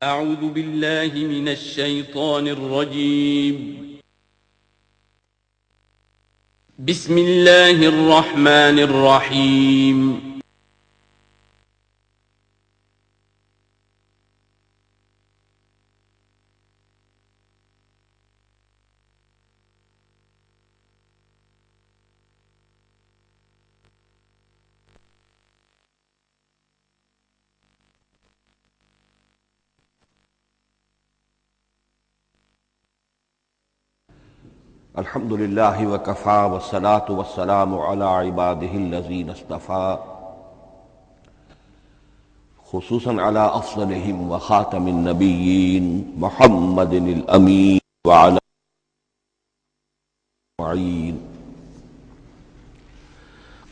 أعوذ بالله من الشيطان الرجيم. بسم الله الرحمن الرحيم. الحمد للہ وکفی والصلاة والسلام علی عبادہ الذین اصطفیٰ خصوصاً علی افضلہم وخاتم النبیین محمد الامین وعلی معین.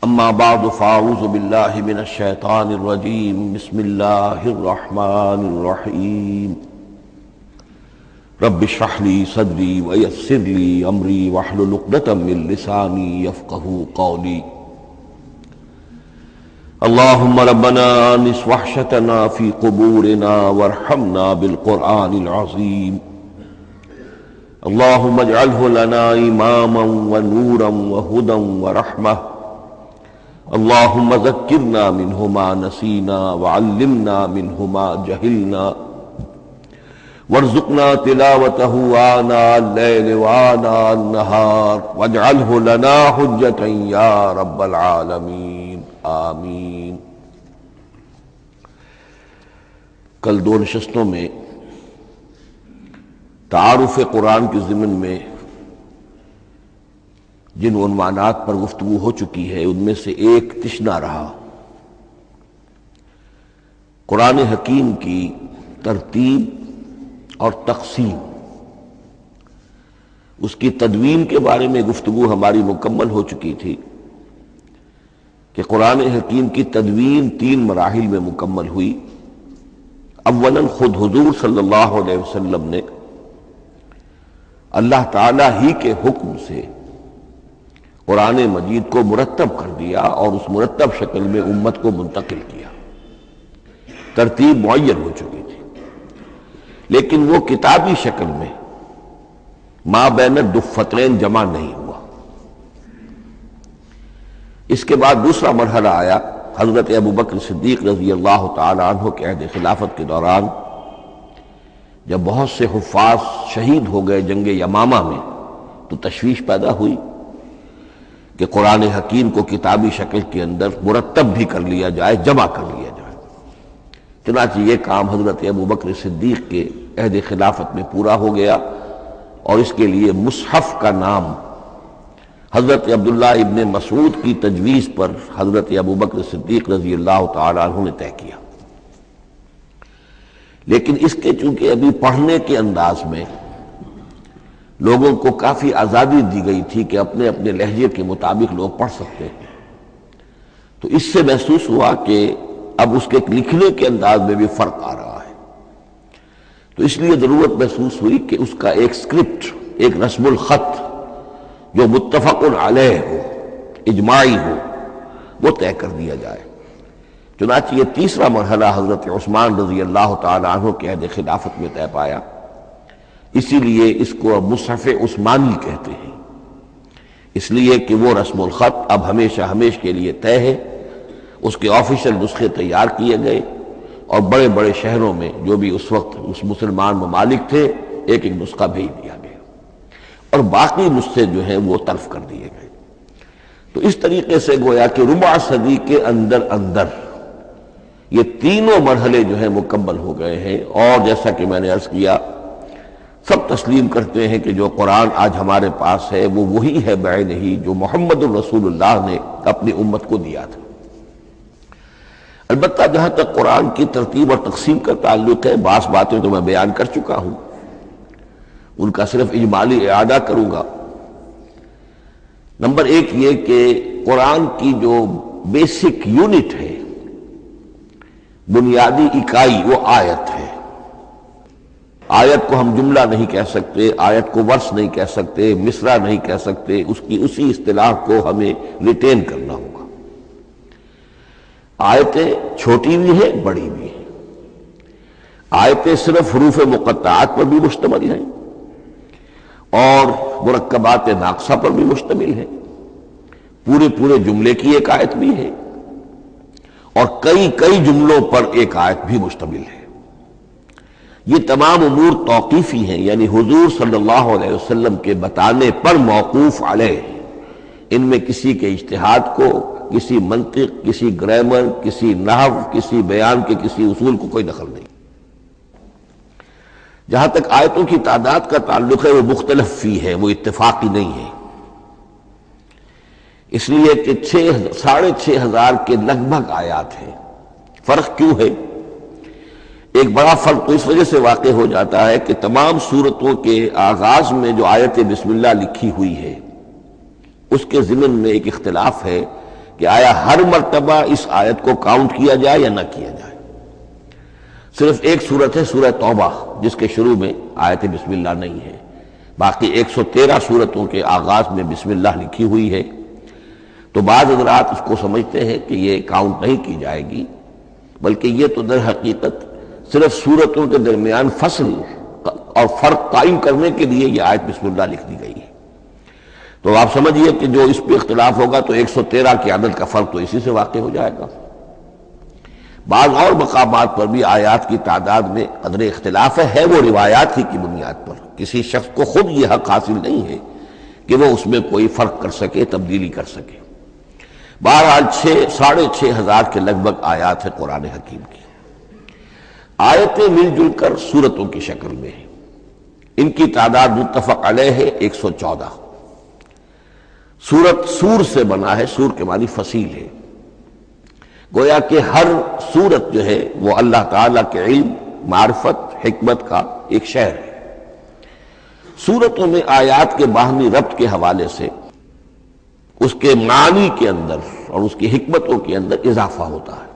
اما بعد فاعوذ باللہ من الشیطان الرجیم. بسم اللہ الرحمن الرحیم. رب اشرح لي صدري ويسر لي امري واحلل عقدة من لساني يفقهوا قولي. اللهم ربنا انس وحشتنا في قبورنا وارحمنا بالقرآن العظيم. اللهم اجعله لنا إماما ونورا وهدى ورحمة. اللهم ذكرنا منه ما نسينا وعلمنا منه ما جهلنا وارزقنا تلاوته آناء الليل وآناء النهار واجعله لنا حجة يا رب العالمين آمین. کل دو نشستوں میں تعارف قرآن کے ضمن میں جن عنوانات پر گفتگو ہو چکی ہے ان میں سے ایک تشنا رہا قرآن حکیم کی ترتیب اور تقسیم. اس کی تدوین کے بارے میں گفتگو ہماری مکمل ہو چکی تھی کہ قرآن حکیم کی تدوین 3 مراحل میں مکمل ہوئی. اولاً خود حضور صلی اللہ علیہ وسلم نے اللہ تعالی ہی کے حکم سے قرآن مجید کو مرتب کر دیا اور اس مرتب شکل میں امت کو منتقل کیا. ترتیب معین ہو چکی تھی لیکن وہ کتابی شکل میں ما بین الدفتین جمع نہیں ہوا. اس کے بعد دوسرا مرحلہ آیا حضرت ابوبکر صدیق رضی اللہ تعالی عنہ کے عہد خلافت کے دوران، جب بہت سے حفاظ شہید ہو گئے جنگ یمامہ میں تو تشویش پیدا ہوئی کہ قرآن حکیم کو کتابی شکل کے اندر مرتب بھی کر لیا جائے، جمع کر لیا جائے. چنانچہ یہ کام حضرت ابوبکر صدیق کے عہد خلافت میں پورا ہو گیا اور اس کے لیے مصحف کا نام حضرت عبداللہ ابن مسعود کی تجویز پر حضرت ابوبکر صدیق رضی اللہ تعالی عنہ نے طے کیا. لیکن اس کے چونکہ ابھی پڑھنے کے انداز میں لوگوں کو کافی آزادی دی گئی تھی کہ اپنے اپنے لہجے کے مطابق لوگ پڑھ سکتے ہیں، تو اس سے محسوس ہوا کہ اب اس کے لکھنے کے انداز میں بھی فرق آ رہا ہے. تو اس لیے ضرورت محسوس ہوئی کہ اس کا ایک اسکرپٹ، ایک رسم الخط جو متفق علیہ ہو، اجماعی ہو، وہ طے کر دیا جائے. چنانچہ یہ تیسرا مرحلہ حضرت عثمان رضی اللہ تعالی عنہ کے عہد خلافت میں طے پایا. اسی لیے اس کو مصحف عثمانی کہتے ہیں، اس لیے کہ وہ رسم الخط اب ہمیشہ ہمیشہ کے لیے طے ہے. اس کے آفیشل نسخے تیار کیے گئے اور بڑے بڑے شہروں میں جو بھی اس وقت اس مسلمان ممالک تھے ایک ایک نسخہ بھیج دیا گیا اور باقی نسخے جو ہیں وہ تلف کر دیے گئے. تو اس طریقے سے گویا کہ ربع صدی کے اندر یہ تینوں مرحلے جو ہیں مکمل ہو گئے ہیں. اور جیسا کہ میں نے عرض کیا، سب تسلیم کرتے ہیں کہ جو قرآن آج ہمارے پاس ہے وہ وہی ہے بعینہ جو محمد الرسول اللہ نے اپنی امت کو دیا تھا. البتہ جہاں تک قرآن کی ترتیب اور تقسیم کا تعلق ہے، بعض باتیں تو میں بیان کر چکا ہوں، ان کا صرف اجمالی اعادہ کروں گا. نمبر 1 یہ کہ قرآن کی جو بیسک یونٹ ہے، بنیادی اکائی، وہ آیت ہے. آیت کو ہم جملہ نہیں کہہ سکتے، آیت کو ورس نہیں کہہ سکتے، مصرع نہیں کہہ سکتے، اس کی اسی اصطلاح کو ہمیں ریٹین کرنا ہوگا. آیتیں چھوٹی بھی ہیں، بڑی بھی ہیں. آیتیں صرف حروف مقطعات پر بھی مشتمل ہیں اور مرکبات ناقصہ پر بھی مشتمل ہے، پورے جملے کی ایک آیت بھی ہے اور کئی جملوں پر ایک آیت بھی مشتمل ہے۔ یہ تمام امور توقیفی ہیں، یعنی حضور صلی اللہ علیہ وسلم کے بتانے پر موقوف علیہ، ان میں کسی کے اجتہاد کو، کسی منطق، کسی گرامر، کسی نحو، کسی بیان کے کسی اصول کو کوئی دخل نہیں۔ جہاں تک آیتوں کی تعداد کا تعلق ہے وہ مختلف فی ہے، وہ اتفاقی نہیں ہے، اس لیے کہ 6,500 کے لگ بھگ آیات ہیں۔ فرق کیوں ہے؟ ایک بڑا فرق تو اس وجہ سے واقع ہو جاتا ہے کہ تمام سورتوں کے آغاز میں جو آیت بسم اللہ لکھی ہوئی ہے اس کے ضمن میں ایک اختلاف ہے کہ آیا ہر مرتبہ اس آیت کو کاؤنٹ کیا جائے یا نہ کیا جائے۔ صرف ایک سورت ہے سورہ توبہ جس کے شروع میں آیت بسم اللہ نہیں ہے، باقی 113 سورتوں کے آغاز میں بسم اللہ لکھی ہوئی ہے، تو بعض حضرات اس کو سمجھتے ہیں کہ یہ کاؤنٹ نہیں کی جائے گی، بلکہ یہ تو در حقیقت صرف سورتوں کے درمیان فصل اور فرق قائم کرنے کے لیے یہ آیت بسم اللہ لکھ دی گئی ہے۔ تو آپ سمجھیے کہ جو اس پہ اختلاف ہوگا تو 113 کے عدد کا فرق تو اسی سے واقع ہو جائے گا۔ بعض اور مقامات پر بھی آیات کی تعداد میں قدر اختلاف ہے وہ روایات ہی کی بنیاد پر، کسی شخص کو خود یہ حق حاصل نہیں ہے کہ وہ اس میں کوئی فرق کر سکے، تبدیلی کر سکے۔ بہرحال 6,500 کے لگ بھگ آیات ہے قرآن حکیم کی۔ آیتیں مل جل کر سورتوں کی شکل میں ہیں، ان کی تعداد متفق علیہ ہے 114۔ سورت سور سے بنا ہے، سور کے معنی فصیل ہے، گویا کہ ہر سورت جو ہے وہ اللہ تعالیٰ کے علم، معرفت، حکمت کا ایک شہر ہے۔ سورتوں میں آیات کے باہمی ربط کے حوالے سے اس کے معنی کے اندر اور اس کی حکمتوں کے اندر اضافہ ہوتا ہے،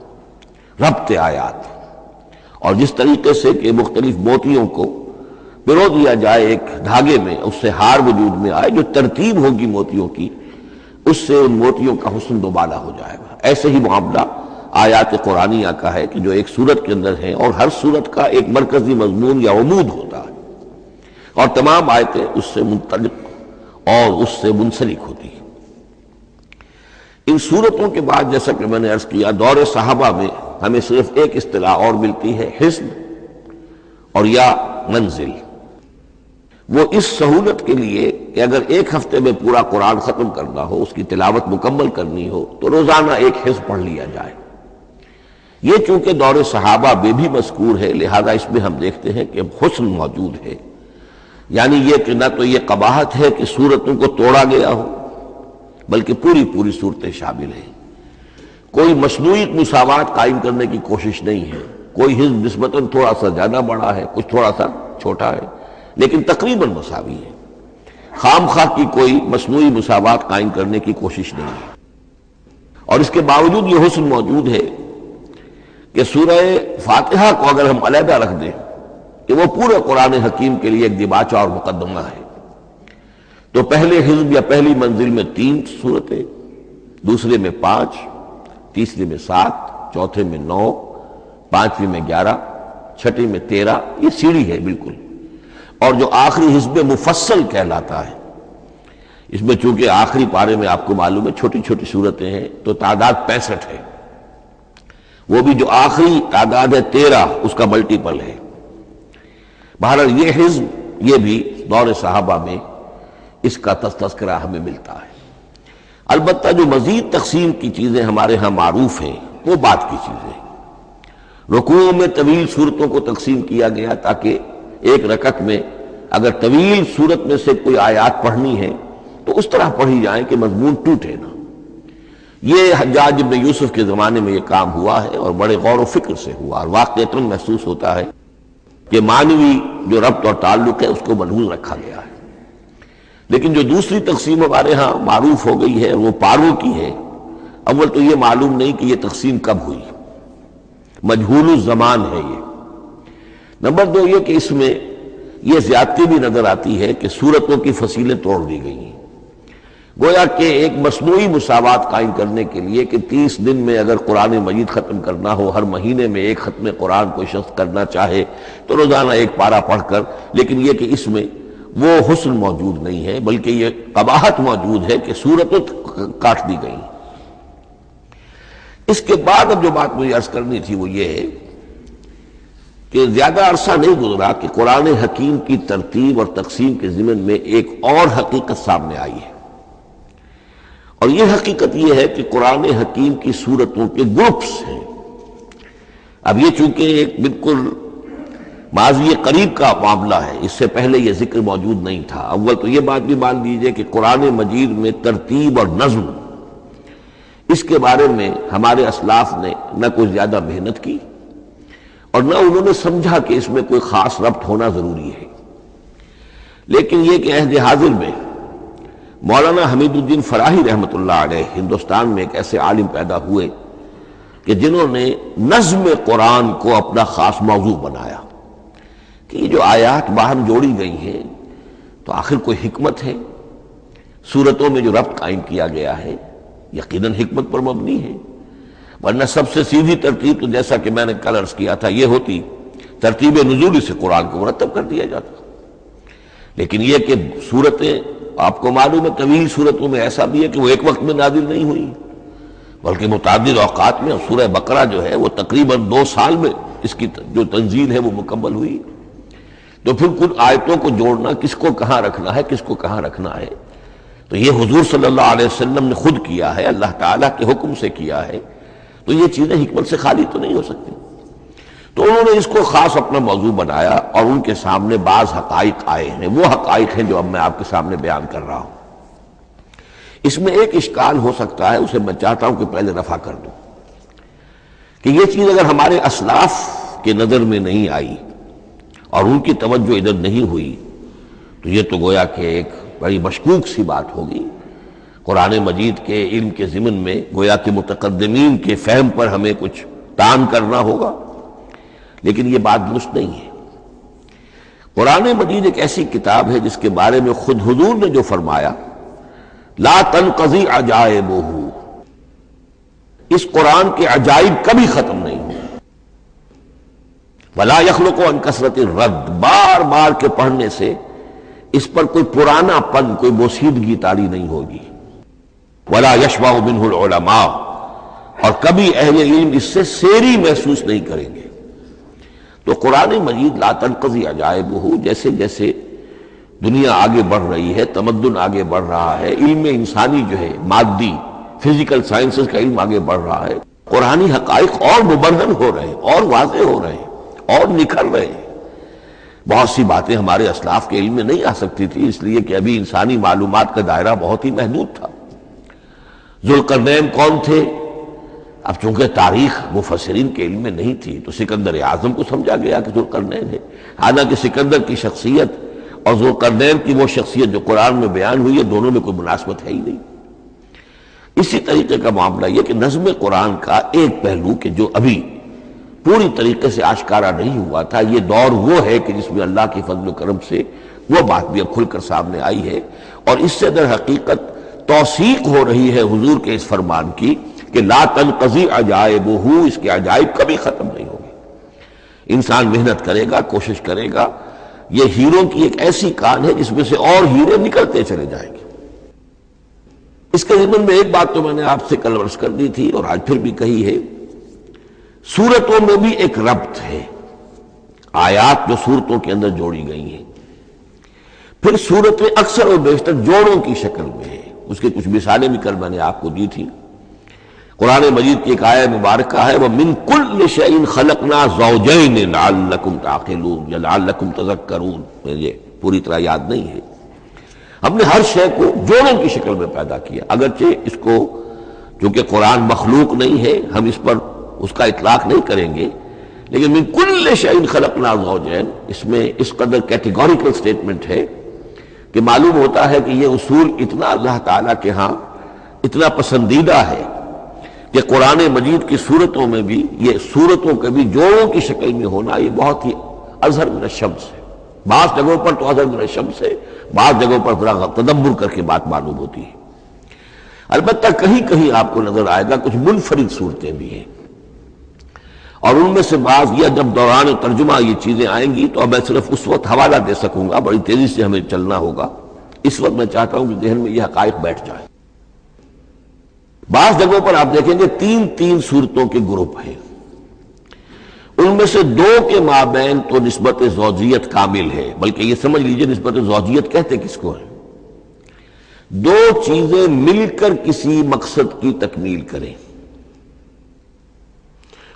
ربط آیات، اور جس طریقے سے کہ مختلف موتیوں کو پرو دیا جائے ایک دھاگے میں، اس سے ہار وجود میں آئے، جو ترتیب ہوگی موتیوں کی اس سے ان موتیوں کا حسن دوبالا ہو جائے گا۔ ایسے ہی معاملہ آیات قرآنیہ کا ہے کہ جو ایک سورت کے اندر ہیں اور ہر سورت کا ایک مرکزی مضمون یا عمود ہوتا ہے اور تمام آیتیں اس سے منطلق اور اس سے منسلک ہوتی ہیں۔ ان سورتوں کے بعد جیسا کہ میں نے عرض کیا، دور صحابہ میں ہمیں صرف ایک اصطلاح اور ملتی ہے، حزب اور یا منزل۔ وہ اس سہولت کے لیے کہ اگر ایک ہفتے میں پورا قرآن ختم کرنا ہو، اس کی تلاوت مکمل کرنی ہو تو روزانہ ایک حزب پڑھ لیا جائے۔ یہ چونکہ دور صحابہ میں بھی مذکور ہے، لہذا اس میں ہم دیکھتے ہیں کہ حسن موجود ہے، یعنی یہ کہ نہ تو یہ قباحت ہے کہ سورتوں کو توڑا گیا ہو، بلکہ پوری صورتیں شامل ہیں۔ کوئی مصنوعی مساوات قائم کرنے کی کوشش نہیں ہے، کوئی حزب نسبتاً تھوڑا سا زیادہ بڑا ہے، کچھ تھوڑا سا چھوٹا ہے، لیکن تقریباً مساوی ہے۔ خام خواہ کی کوئی مصنوعی مساوات قائم کرنے کی کوشش نہیں ہے، اور اس کے باوجود یہ حسن موجود ہے کہ سورہ فاتحہ کو اگر ہم علیحدہ رکھ دیں کہ وہ پورے قرآن حکیم کے لیے ایک دباچہ اور مقدمہ ہے، تو پہلے حزب یا پہلی منزل میں 3 سورتیں، دوسرے میں 5، تیسرے میں 7، چوتھے میں 9، پانچویں میں 11، چھٹی میں 13، یہ سیڑھی ہے بالکل۔ اور جو آخری حزب مفصل کہلاتا ہے، اس میں چونکہ آخری پارے میں آپ کو معلوم ہے چھوٹی چھوٹی سورتیں ہیں تو تعداد 65 ہے، وہ بھی جو آخری تعداد ہے 13 اس کا ملٹیپل ہے۔ بہرحال یہ حزب یہ بھی دور صحابہ میں اس کا تذکرہ ہمیں ملتا ہے۔ البتہ جو مزید تقسیم کی چیزیں ہمارے ہاں معروف ہیں وہ بات کی چیزیں، رکوعوں میں طویل صورتوں کو تقسیم کیا گیا تاکہ ایک رکعت میں اگر طویل صورت میں سے کوئی آیات پڑھنی ہے تو اس طرح پڑھی جائیں کہ مضمون ٹوٹے نہ۔ یہ حجاج بن یوسف کے زمانے میں یہ کام ہوا ہے اور بڑے غور و فکر سے ہوا، اور واقعتاً محسوس ہوتا ہے کہ معنوی جو ربط اور تعلق ہے اس کو محفوظ رکھا گیا ہے۔ لیکن جو دوسری تقسیم ہمارے ہاں معروف ہو گئی ہے وہ پاروں کی ہے۔ اول تو یہ معلوم نہیں کہ یہ تقسیم کب ہوئی، مجہول الزمان ہے یہ۔ نمبر 2 یہ کہ اس میں یہ زیادتی بھی نظر آتی ہے کہ سورتوں کی فصیلیں توڑ دی گئی ہیں۔ گویا کہ ایک مصنوعی مساوات قائم کرنے کے لیے کہ 30 دن میں اگر قرآن مجید ختم کرنا ہو، ہر مہینے میں ایک ختم قرآن کوئی شخص کرنا چاہے تو روزانہ ایک پارہ پڑھ کر، لیکن یہ کہ اس میں وہ حسن موجود نہیں ہے، بلکہ یہ قباحت موجود ہے کہ صورتیں کاٹ دی گئی۔ اس کے بعد اب جو بات مجھے عرض کرنی تھی وہ یہ ہے کہ زیادہ عرصہ نہیں گزرا کہ قرآن حکیم کی ترتیب اور تقسیم کے ضمن میں ایک اور حقیقت سامنے آئی ہے، اور یہ حقیقت یہ ہے کہ قرآن حکیم کی سورتوں کے گروپس ہیں۔ اب یہ چونکہ ایک بالکل ماضی قریب کا معاملہ ہے، اس سے پہلے یہ ذکر موجود نہیں تھا۔ اول تو یہ بات بھی مان لیجئے کہ قرآن مجید میں ترتیب اور نظم، اس کے بارے میں ہمارے اسلاف نے نہ کوئی زیادہ محنت کی اور نہ انہوں نے سمجھا کہ اس میں کوئی خاص ربط ہونا ضروری ہے۔ لیکن یہ کہ عہد حاضر میں مولانا حمید الدین فراہی رحمۃ اللہ علیہ ہندوستان میں ایک ایسے عالم پیدا ہوئے کہ جنہوں نے نظم قرآن کو اپنا خاص موضوع بنایا کہ یہ جو آیات باہم جوڑی گئی ہیں تو آخر کوئی حکمت ہے، سورتوں میں جو ربط قائم کیا گیا ہے یقیناً حکمت پر مبنی ہے، ورنہ سب سے سیدھی ترتیب تو جیسا کہ میں نے کل عرض کیا تھا یہ ہوتی ترتیب نزولی سے قرآن کو مرتب کر دیا جاتا۔ لیکن یہ کہ سورتیں آپ کو معلوم ہے طویل سورتوں میں ایسا بھی ہے کہ وہ ایک وقت میں نازل نہیں ہوئی بلکہ متعدد اوقات میں، اور سورہ بقرہ جو ہے وہ تقریباً 2 سال میں اس کی جو تنزیل ہے وہ مکمل ہوئی۔ تو پھر کچھ آیتوں کو جوڑنا، کس کو کہاں رکھنا ہے، کس کو کہاں رکھنا ہے، تو یہ حضور صلی اللہ علیہ وسلم نے خود کیا ہے، اللہ تعالیٰ کے حکم سے کیا ہے، تو یہ چیزیں حکمت سے خالی تو نہیں ہو سکتی۔ تو انہوں نے اس کو خاص اپنا موضوع بنایا اور ان کے سامنے بعض حقائق آئے ہیں، وہ حقائق ہیں جو اب میں آپ کے سامنے بیان کر رہا ہوں۔ اس میں ایک اشکال ہو سکتا ہے، اسے میں چاہتا ہوں کہ پہلے رفع کر دوں کہ یہ چیز اگر ہمارے اسلاف کے نظر میں نہیں آئی اور ان کی توجہ ادھر نہیں ہوئی تو یہ تو گویا کہ ایک بڑی مشکوک سی بات ہوگی۔ قرآن مجید کے علم کے ضمن میں گویا کہ متقدمین کے فہم پر ہمیں کچھ تان کرنا ہوگا، لیکن یہ بات درست نہیں ہے۔ قرآن مجید ایک ایسی کتاب ہے جس کے بارے میں خود حضور نے جو فرمایا لا تنقضی عجائبہ، اس قرآن کے عجائب کبھی ختم نہیں ہوں، ولا یخلق عن کثرت الرد، بار بار کے پڑھنے سے اس پر کوئی پرانا پن، کوئی بوسیدگی طاری نہیں ہوگی، ولا یشبع منہ العلماء، اور کبھی اہل علم اس سے سیری محسوس نہیں کریں گے۔ تو قرآن مجید لا تنقضی عجائبہ، جیسے جیسے دنیا آگے بڑھ رہی ہے، تمدن آگے بڑھ رہا ہے، علم انسانی جو ہے مادی فزیکل سائنسز کا علم آگے بڑھ رہا ہے، قرآنی حقائق اور مبرہن ہو رہے ہیں، اور واضح ہو رہے ہیں، اور نکھر رہے ہیں۔ بہت سی باتیں ہمارے اسلاف کے علم میں نہیں آ سکتی تھی، اس لیے کہ ابھی انسانی معلومات کا دائرہ بہت ہی محدود تھا۔ ذوالقرنین کون تھے؟ اب چونکہ تاریخ مفسرین کے علم میں نہیں تھی تو سکندر اعظم کو سمجھا گیا کہ ذوالقرنین ہے، حالانکہ سکندر کی شخصیت اور ذوالقرنین کی وہ شخصیت جو قرآن میں بیان ہوئی ہے دونوں میں کوئی مناسبت ہے ہی نہیں۔ اسی طریقے کا معاملہ یہ کہ نظم قرآن کا ایک پہلو کہ جو ابھی پوری طریقے سے آشکارا نہیں ہوا تھا، یہ دور وہ ہے کہ جس میں اللہ کی فضل و کرم سے وہ بات بھی اب کھل کر سامنے آئی ہے، اور اس سے در حقیقت توثیق ہو رہی ہے حضور کے اس فرمان کی کہ لا تنقضی عجائبہ، اس کے عجائب کبھی ختم نہیں ہوگی۔ انسان محنت کرے گا، کوشش کرے گا، یہ ہیروں کی ایک ایسی کان ہے جس میں سے اور ہیرے نکلتے چلے جائیں گے۔ اس کے ضمن میں ایک بات تو میں نے آپ سے کل عرض کر دی تھی اور آج پھر بھی کہی ہے، سورتوں میں بھی ایک ربط ہے، آیات جو سورتوں کے اندر جوڑی گئی ہیں، پھر سورتیں اکثر اور بیشتر جوڑوں کی شکل میں ہیں۔ اس کے کچھ مثالیں بھی کل میں نے آپ کو دی تھی۔ قرآن مجید کی ایک آیت مبارکہ ہے وَمِن كُلِّ شَيْءٍ خَلَقْنَا زَوْجَيْنِ لَعَلَّكُمْ تَعْقِلُونَ یا لَعَلَّكُمْ تَذَكَّرُونَ، مجھے پوری طرح یاد نہیں ہے۔ ہم نے ہر شے کو جوڑوں کی شکل میں پیدا کیا، اگرچہ اس کو چونکہ قرآن مخلوق نہیں ہے ہم اس پر اس کا اطلاق نہیں کریں گے، لیکن من کل شیء خلقنا زوجین، اس میں اس قدر کیٹیگوریکل سٹیٹمنٹ ہے کہ معلوم ہوتا ہے کہ یہ اصول اتنا اللہ تعالیٰ کے ہاں اتنا پسندیدہ ہے کہ قرآن مجید کی صورتوں میں بھی یہ صورتوں کے بھی جوڑوں کی شکل میں ہونا یہ بہت ہی اظہر من الشمس ہے۔ بعض جگہوں پر تو اظہر من الشمس ہے، بعض جگہوں پر ذرا تدبر کر کے بات معلوم ہوتی ہے۔ البتہ کہیں کہیں آپ کو نظر آئے گا کچھ منفرد صورتیں بھی ہیں، اور ان میں سے بعض یا جب دوران ترجمہ یہ چیزیں آئیں گی تو اب میں صرف اس وقت حوالہ دے سکوں گا، بڑی تیزی سے ہمیں چلنا ہوگا، اس وقت میں چاہتا ہوں کہ ذہن میں یہ حقائق بیٹھ جائیں۔ بعض جگہوں پر آپ دیکھیں گے تین صورتوں کے گروپ ہیں، ان میں سے دو کے مابین تو نسبت زوجیت کامل ہے، بلکہ یہ سمجھ لیجئے نسبت زوجیت کہتے کس کو ہے؟ دو چیزیں مل کر کسی مقصد کی تکمیل کریں،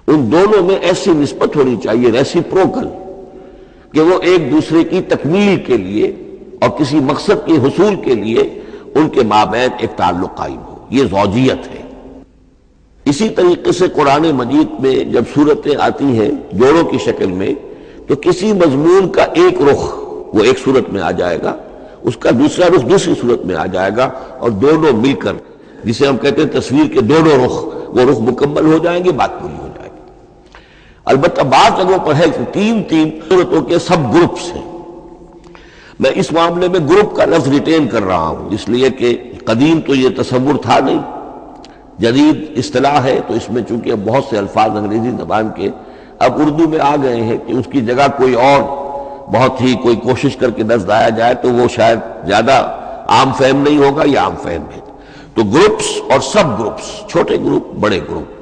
ان دونوں میں ایسی نسبت ہونی چاہیے ریسیپروکل کہ وہ ایک دوسرے کی تکمیل کے لیے اور کسی مقصد کے حصول کے لیے ان کے مابین ایک تعلق قائم ہو، یہ زوجیت ہے۔ اسی طریقے سے قرآن مجید میں جب صورتیں آتی ہیں جوڑوں کی شکل میں تو کسی مضمون کا ایک رخ وہ ایک صورت میں آ جائے گا، اس کا دوسرا رخ دوسری صورت میں آ جائے گا، اور دونوں مل کر جسے ہم کہتے ہیں تصویر کے دونوں رخ، وہ رخ مکمل ہو جائیں گے، بات پوری ہو جائے گی۔ البتہ بعض جگہوں پر ہے کہ تین صورتوں کے سب گروپس ہیں۔ میں اس معاملے میں گروپ کا لفظ ریٹین کر رہا ہوں اس لیے کہ قدیم تو یہ تصور تھا نہیں، جدید اصطلاح ہے، تو اس میں چونکہ اب بہت سے الفاظ انگریزی زبان کے اب اردو میں آ گئے ہیں کہ اس کی جگہ کوئی اور بہت ہی کوئی کوشش کر کے لفظ لایا جائے تو وہ شاید زیادہ عام فہم نہیں ہوگا یا عام فہم ہے۔ تو گروپس اور سب گروپس، چھوٹے گروپ بڑے گروپ،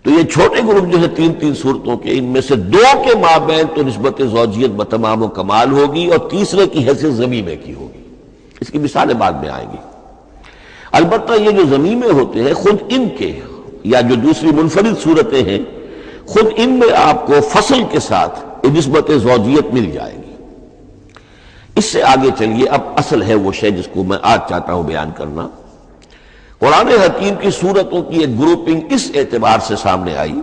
تو یہ چھوٹے گروپ جو ہے تین صورتوں کے، ان میں سے دو کے مابین تو نسبت زوجیت بتمام و کمال ہوگی اور تیسرے کی حیثیت ضمیمے کی ہوگی۔ اس کی مثالیں بعد میں آئیں گی۔ البتہ یہ جو ضمیمے ہوتے ہیں خود ان کے یا جو دوسری منفرد صورتیں ہیں خود ان میں آپ کو فصل کے ساتھ نسبت زوجیت مل جائے گی۔ اس سے آگے چلیے، اب اصل ہے وہ شے جس کو میں آج چاہتا ہوں بیان کرنا۔ قرآن حکیم کی صورتوں کی ایک گروپنگ اس اعتبار سے سامنے آئی،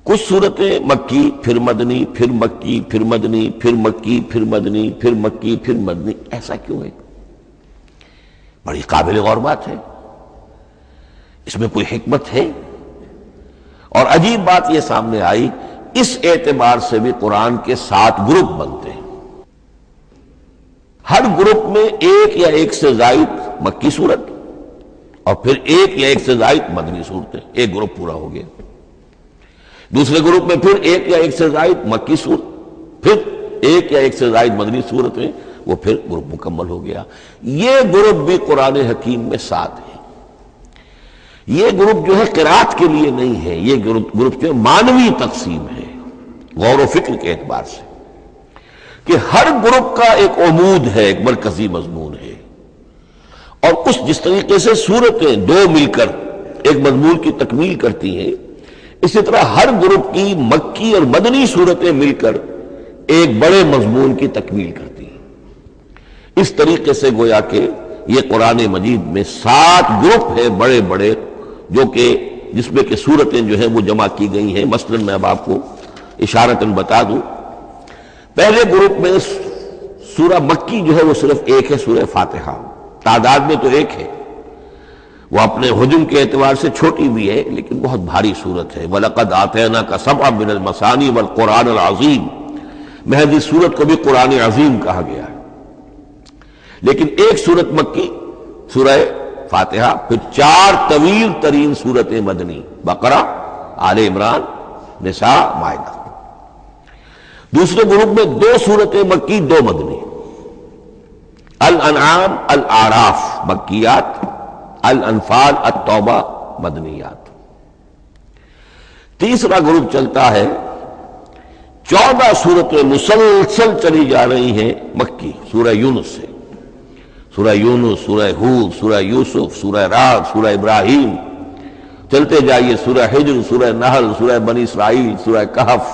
کچھ صورتیں مکی پھر مدنی پھر مکی پھر مدنی پھر مکی پھر مدنی پھر مکی پھر مدنی، ایسا کیوں ہے؟ بڑی قابل غور بات ہے، اس میں کوئی حکمت ہے؟ اور عجیب بات یہ سامنے آئی، اس اعتبار سے بھی قرآن کے 7 گروپ بنتے ہیں، ہر گروپ میں ایک یا ایک سے زائد مکی صورت اور پھر ایک یا ایک سے زائد مدنی صورتیں، ایک گروپ پورا ہو گیا۔ دوسرے گروپ میں پھر ایک یا ایک سے زائد مکی صورت، پھر ایک یا ایک سے زائد مدنی صورتیں، وہ پھر گروپ مکمل ہو گیا۔ یہ گروپ بھی قرآن حکیم میں 7 ہے۔ یہ گروپ جو ہے قرات کے لیے نہیں ہے، یہ گروپ جو ہے معنوی تقسیم ہے، غور و فکر کے اعتبار سے، کہ ہر گروپ کا ایک عمود ہے، ایک مرکزی مضمون ہے، اور جس طریقے سے صورتیں دو مل کر ایک مضمون کی تکمیل کرتی ہیں، اسی طرح ہر گروپ کی مکی اور مدنی صورتیں مل کر ایک بڑے مضمون کی تکمیل کرتی ہیں۔ اس طریقے سے گویا کہ یہ قرآن مجید میں 7 گروپ ہیں بڑے بڑے، جو کہ جس میں کہ صورتیں جو ہیں وہ جمع کی گئی ہیں۔ مثلا میں اب آپ کو اشارتاً بتا دوں، پہلے گروپ میں سورہ مکی جو ہے وہ صرف ایک ہے، سورہ فاتحہ، تعداد میں تو ایک ہے، وہ اپنے حجم کے اعتبار سے چھوٹی بھی ہے لیکن بہت بھاری صورت ہے۔ وَلَقَدْ آتَيْنَاكَ سَبْعًا مِنَ الْمَثَانِي وَالْقُرْآنَ الْعَظِيمِ، محض اس صورت کو بھی قرآن عظیم کہا گیا ہے۔ لیکن ایک صورت مکی سورہ فاتحہ، پھر 4 طویل ترین صورتیں مدنی، بقرہ، آل عمران، نساء، مائدہ۔ دوسرے گروپ میں 2 صورتیں مکی، 2 مدنی، الانعام، الاعراف مکیات، الانفال، التوبہ مدنیات۔ تیسرا گروپ چلتا ہے، 14 صورتیں مسلسل چلی جا رہی ہیں مکی، سورہ یونس سے، سورہ یونس، سورہ ہود، سورہ یوسف، سورہ رعد، سورہ ابراہیم، چلتے جائیے، سورہ حجر، سورہ نحل، سورہ بنی اسرائیل، سورہ کہف،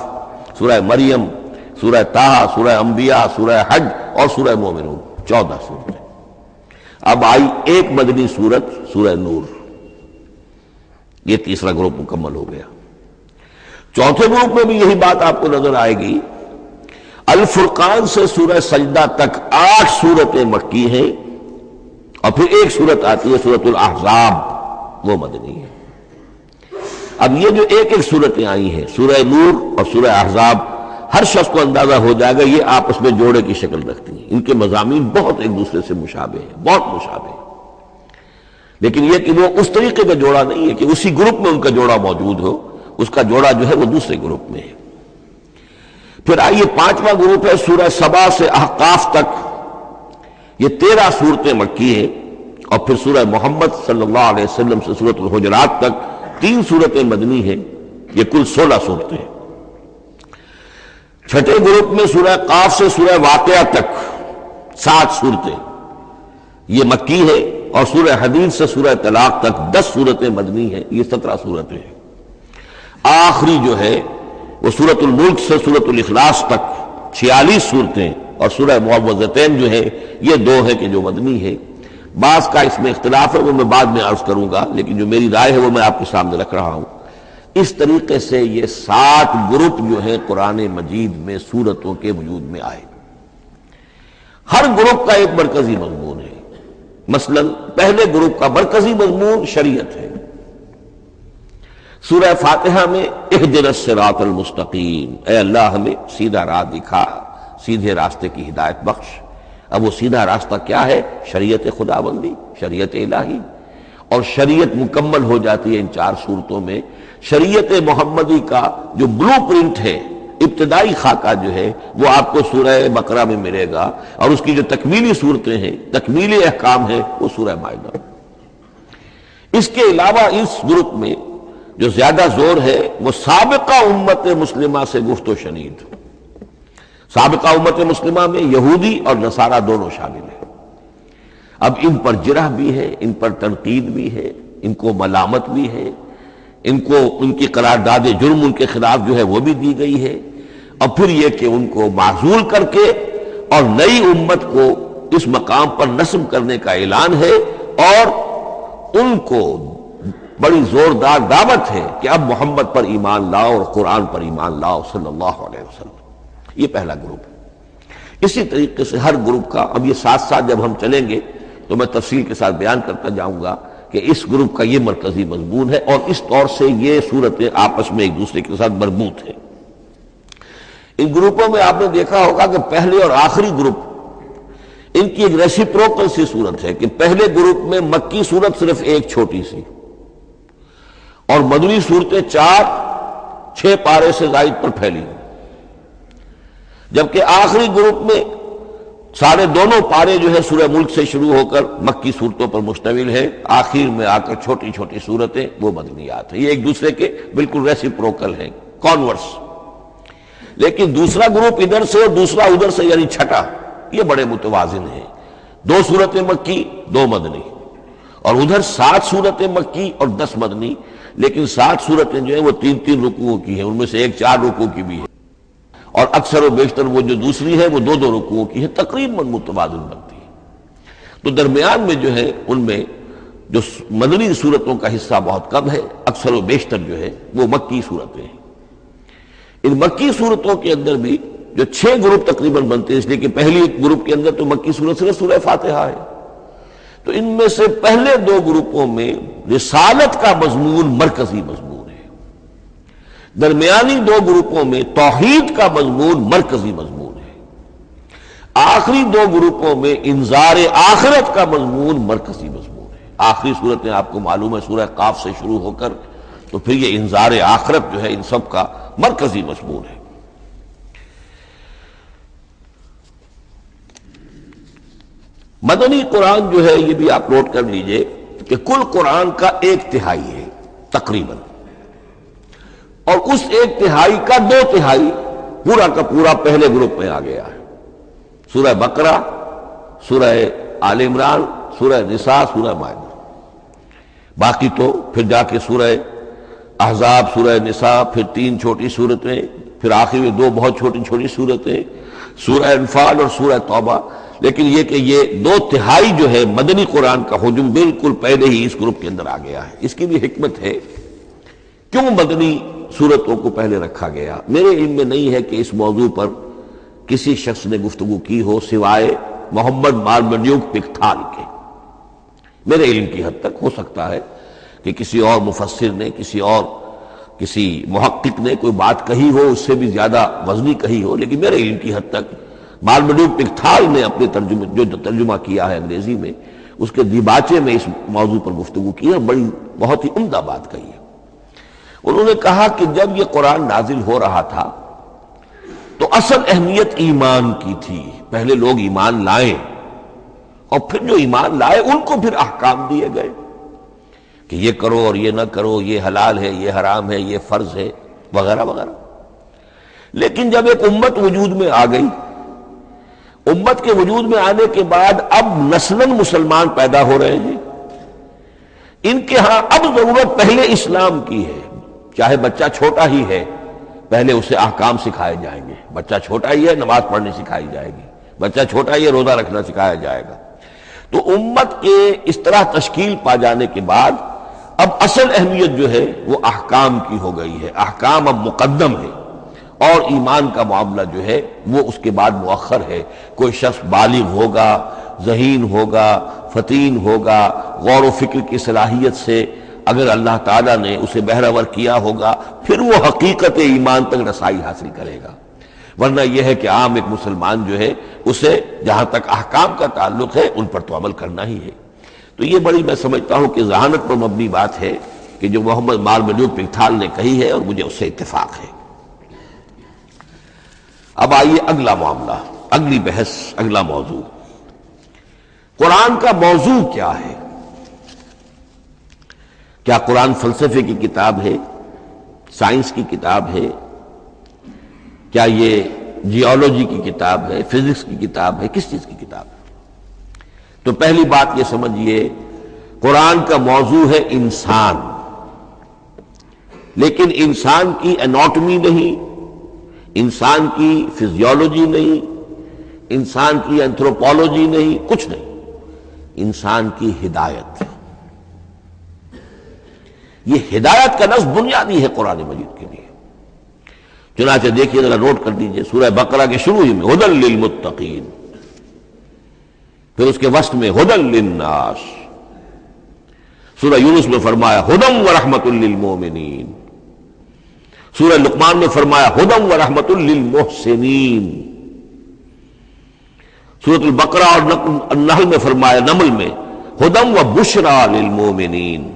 سورہ مریم، سورہ طٰہٰ، سورہ انبیاء، سورہ حج اور سورہ مومنون، 14 صورتیں۔ اب آئی ایک مدنی صورت، سورہ نور، یہ تیسرا گروپ مکمل ہو گیا۔ چوتھے گروپ میں بھی یہی بات آپ کو نظر آئے گی، الفرقان سے سورہ سجدہ تک 8 صورتیں مکی ہیں، اور پھر ایک صورت آتی ہے سورۃ الاحزاب، وہ مدنی ہے۔ اب یہ جو ایک ایک صورتیں آئی ہیں، سورہ نور اور سورہ احزاب، ہر شخص کو اندازہ ہو جائے گا یہ آپس میں جوڑے کی شکل رکھتی ہیں، ان کے مضامین بہت ایک دوسرے سے مشابہ ہیں، بہت مشابہ ہیں۔ لیکن یہ کہ وہ اس طریقے کا جوڑا نہیں ہے کہ اسی گروپ میں ان کا جوڑا موجود ہو، اس کا جوڑا جو ہے وہ دوسرے گروپ میں ہے۔ پھر آئیے پانچواں گروپ ہے سورہ سبا سے احقاف تک، یہ 13 صورتیں مکی ہیں، اور پھر سورہ محمد صلی اللہ علیہ وسلم سے سورۃ الحجرات تک 3 صورتیں مدنی ہیں، یہ کل 16 صورتیں ہیں۔ چھٹے گروپ میں سورہ قاف سے سورہ واقعہ تک 7 صورتیں یہ مکی ہے، اور سورہ حدید سے سورہ طلاق تک 10 صورتیں مدنی ہیں، یہ 17 صورتیں ہیں۔ آخری جو ہے وہ سورۃ الملک سے سورۃ الاخلاص تک 46 صورتیں، اور سورہ معوذتین جو ہے یہ 2 ہے کہ جو مدنی ہے۔ بعض کا اس میں اختلاف ہے، وہ میں بعد میں عرض کروں گا، لیکن جو میری رائے ہے وہ میں آپ کے سامنے رکھ رہا ہوں۔ اس طریقے سے یہ 7 گروپ جو ہے قرآن مجید میں سورتوں کے وجود میں آئے۔ ہر گروپ کا ایک مرکزی مضمون ہے۔ مثلا پہلے گروپ کا مرکزی مضمون شریعت ہے۔ سورہ فاتحہ میں اہدنا الصراط المستقیم، اے اللہ ہمیں سیدھا راہ دکھا، سیدھے راستے کی ہدایت بخش۔ اب وہ سیدھا راستہ کیا ہے؟ شریعت خداوندی، شریعت الہی، اور شریعت مکمل ہو جاتی ہے ان 4 صورتوں میں۔ شریعت محمدی کا جو بلو پرنٹ ہے، ابتدائی خاکہ جو ہے وہ آپ کو سورہ بقرہ میں ملے گا، اور اس کی جو تکمیلی صورتیں ہیں، تکمیلی احکام ہے، وہ سورہ مائدہ۔ اس کے علاوہ اس گروپ میں جو زیادہ زور ہے وہ سابقہ امت مسلمہ سے گفت و شنید۔ سابقہ امت مسلمہ میں یہودی اور نصارہ دونوں شامل ہیں۔ اب ان پر جرح بھی ہے، ان پر تنقید بھی ہے، ان کو ملامت بھی ہے، ان کو ان کی قرارداد جرم ان کے خلاف جو ہے وہ بھی دی گئی ہے، اور پھر یہ کہ ان کو معزول کر کے اور نئی امت کو اس مقام پر نصب کرنے کا اعلان ہے، اور ان کو بڑی زوردار دعوت ہے کہ اب محمد پر ایمان لاؤ اور قرآن پر ایمان لاؤ صلی اللہ علیہ وسلم۔ یہ پہلا گروپ ہے۔ اسی طریقے سے ہر گروپ کا، اب یہ ساتھ ساتھ جب ہم چلیں گے تو میں تفصیل کے ساتھ بیان کرتا جاؤں گا کہ اس گروپ کا یہ مرکزی مضمون ہے، اور اس طور سے یہ صورتیں آپس میں ایک دوسرے کے ساتھ مربوط ہیں۔ ان گروپوں میں آپ نے دیکھا ہوگا کہ پہلے اور آخری گروپ ان کی ایک ریسیپروکل سی صورت ہے کہ پہلے گروپ میں مکی صورت صرف ایک چھوٹی سی، اور مدنی صورتیں 4-6 پارے سے زائد پر پھیلی، جبکہ آخری گروپ میں سارے دونوں پارے جو ہے سورہ ملک سے شروع ہو کر مکی صورتوں پر مشتمل ہے، آخر میں آ کر چھوٹی چھوٹی صورتیں وہ مدنیات ہیں۔ یہ ایک دوسرے کے بالکل ریسیپروکل ہیں، کانورس۔ لیکن دوسرا گروپ ادھر سے اور دوسرا ادھر سے، یعنی چھٹا، یہ بڑے متوازن ہیں۔ 2 صورتیں مکی، 2 مدنی، اور ادھر 7 صورتیں مکی اور 10 مدنی، لیکن 7 صورتیں جو ہیں وہ 3 رکوعوں کی ہیں، ان میں سے ایک 4 رکوع کی بھی ہے، اور اکثر و بیشتر وہ جو دوسری ہے وہ 2 رکوعوں کی ہے، تقریباً متوازن بنتی ہے۔ تو درمیان میں جو ہے ان میں جو مدنی صورتوں کا حصہ بہت کم ہے، اکثر و بیشتر جو ہے وہ مکی صورتیں ہیں۔ ان مکی صورتوں کے اندر بھی جو 6 گروپ تقریباً بنتے ہیں، اس لیے کہ پہلی گروپ کے اندر تو مکی صورت صرف سورہ فاتحہ ہے، تو ان میں سے پہلے 2 گروپوں میں رسالت کا مضمون مرکزی مضمون ہے، درمیانی 2 گروپوں میں توحید کا مضمون مرکزی مضمون ہے، آخری 2 گروپوں میں انذار آخرت کا مضمون مرکزی مضمون ہے۔ آخری صورتیں آپ کو معلوم ہے سورہ قاف سے شروع ہو کر تو پھر یہ انذار آخرت جو ہے ان سب کا مرکزی مضمون ہے۔ مدنی قرآن جو ہے یہ بھی آپ نوٹ کر لیجئے کہ کل قرآن کا 1/3 ہے تقریباً، اور اس 1/3 کا 2/3 پورا کا پورا پہلے گروپ میں آ گیا ہے۔ سورہ بقرہ، سورہ آل عمران، سورہ نساء، سورہ مائدہ۔ باقی تو پھر جا کے سورہ احزاب، سورہ نساء، پھر 3 چھوٹی صورتیں، پھر آخر میں 2 بہت چھوٹی چھوٹی صورتیں، سورہ انفال اور سورہ توبہ۔ لیکن یہ کہ یہ 2/3 جو ہے مدنی قرآن کا حجم بالکل پہلے ہی اس گروپ کے اندر آ گیا ہے۔ اس کی بھی حکمت ہے، کیوں مدنی صورتوں کو پہلے رکھا گیا؟ میرے علم میں نہیں ہے کہ اس موضوع پر کسی شخص نے گفتگو کی ہو سوائے محمد مارمڈیوک پکتھال کے۔ میرے علم کی حد تک ہو سکتا ہے کہ کسی اور مفسر نے، کسی محقق نے کوئی بات کہی ہو اس سے بھی زیادہ وزنی کہی ہو، لیکن میرے علم کی حد تک مارمڈیوک پکتھال نے اپنے جو ترجمہ کیا ہے انگریزی میں، اس کے دیباچے میں اس موضوع پر گفتگو کی ہے، بڑی بہت ہی عمدہ بات کہی ہے۔ انہوں نے کہا کہ جب یہ قرآن نازل ہو رہا تھا تو اصل اہمیت ایمان کی تھی، پہلے لوگ ایمان لائیں اور پھر جو ایمان لائے ان کو پھر احکام دیے گئے کہ یہ کرو اور یہ نہ کرو، یہ حلال ہے، یہ حرام ہے، یہ فرض ہے، وغیرہ وغیرہ۔ لیکن جب ایک امت وجود میں آ گئی، امت کے وجود میں آنے کے بعد اب نسلاً مسلمان پیدا ہو رہے ہیں، ان کے ہاں اب ضرورت پہلے اسلام کی ہے، چاہے بچہ چھوٹا ہی ہے پہلے اسے احکام سکھائے جائیں گے، بچہ چھوٹا ہی ہے نماز پڑھنی سکھائی جائے گی، بچہ چھوٹا ہی ہے روزہ رکھنا سکھایا جائے گا۔ تو امت کے اس طرح تشکیل پا جانے کے بعد اب اصل اہمیت جو ہے وہ احکام کی ہو گئی ہے، احکام اب مقدم ہے اور ایمان کا معاملہ جو ہے وہ اس کے بعد مؤخر ہے۔ کوئی شخص بالغ ہوگا، ذہین ہوگا، فطین ہوگا، غور و فکر کی صلاحیت سے اگر اللہ تعالیٰ نے اسے بہرور کیا ہوگا پھر وہ حقیقت ایمان تک رسائی حاصل کرے گا، ورنہ یہ ہے کہ عام ایک مسلمان جو ہے اسے جہاں تک احکام کا تعلق ہے ان پر تو عمل کرنا ہی ہے۔ تو یہ بڑی میں سمجھتا ہوں کہ ذہانت پر مبنی بات ہے کہ جو محمد مارملیوک پنگتھال نے کہی ہے اور مجھے اس سے اتفاق ہے۔ اب آئیے اگلا معاملہ، اگلی بحث، اگلا موضوع، قرآن کا موضوع کیا ہے؟ کیا قرآن فلسفے کی کتاب ہے، سائنس کی کتاب ہے، کیا یہ جیولوجی کی کتاب ہے، فزکس کی کتاب ہے، کس چیز کی کتاب ہے؟ تو پہلی بات یہ سمجھیے، قرآن کا موضوع ہے انسان، لیکن انسان کی اناٹمی نہیں، انسان کی فزیولوجی نہیں، انسان کی اینتھروپولوجی نہیں، کچھ نہیں، انسان کی ہدایت۔ یہ ہدایت کا لفظ بنیادی ہے قرآن مجید کے لیے۔ چنانچہ دیکھیے ذرا نوٹ کر دیجئے، سورہ بقرہ کے شروع ہی میں ھدی للمتقین، پھر اس کے وسط میں ھدی للناس، سورہ یونس میں فرمایا ھدی ورحمۃ للمؤمنین، سورہ لقمان میں فرمایا ھدی ورحمۃ للمحسنین، سورۃ البقرہ اور النحل میں فرمایا، نمل میں ھدی وبشریٰ للمؤمنین،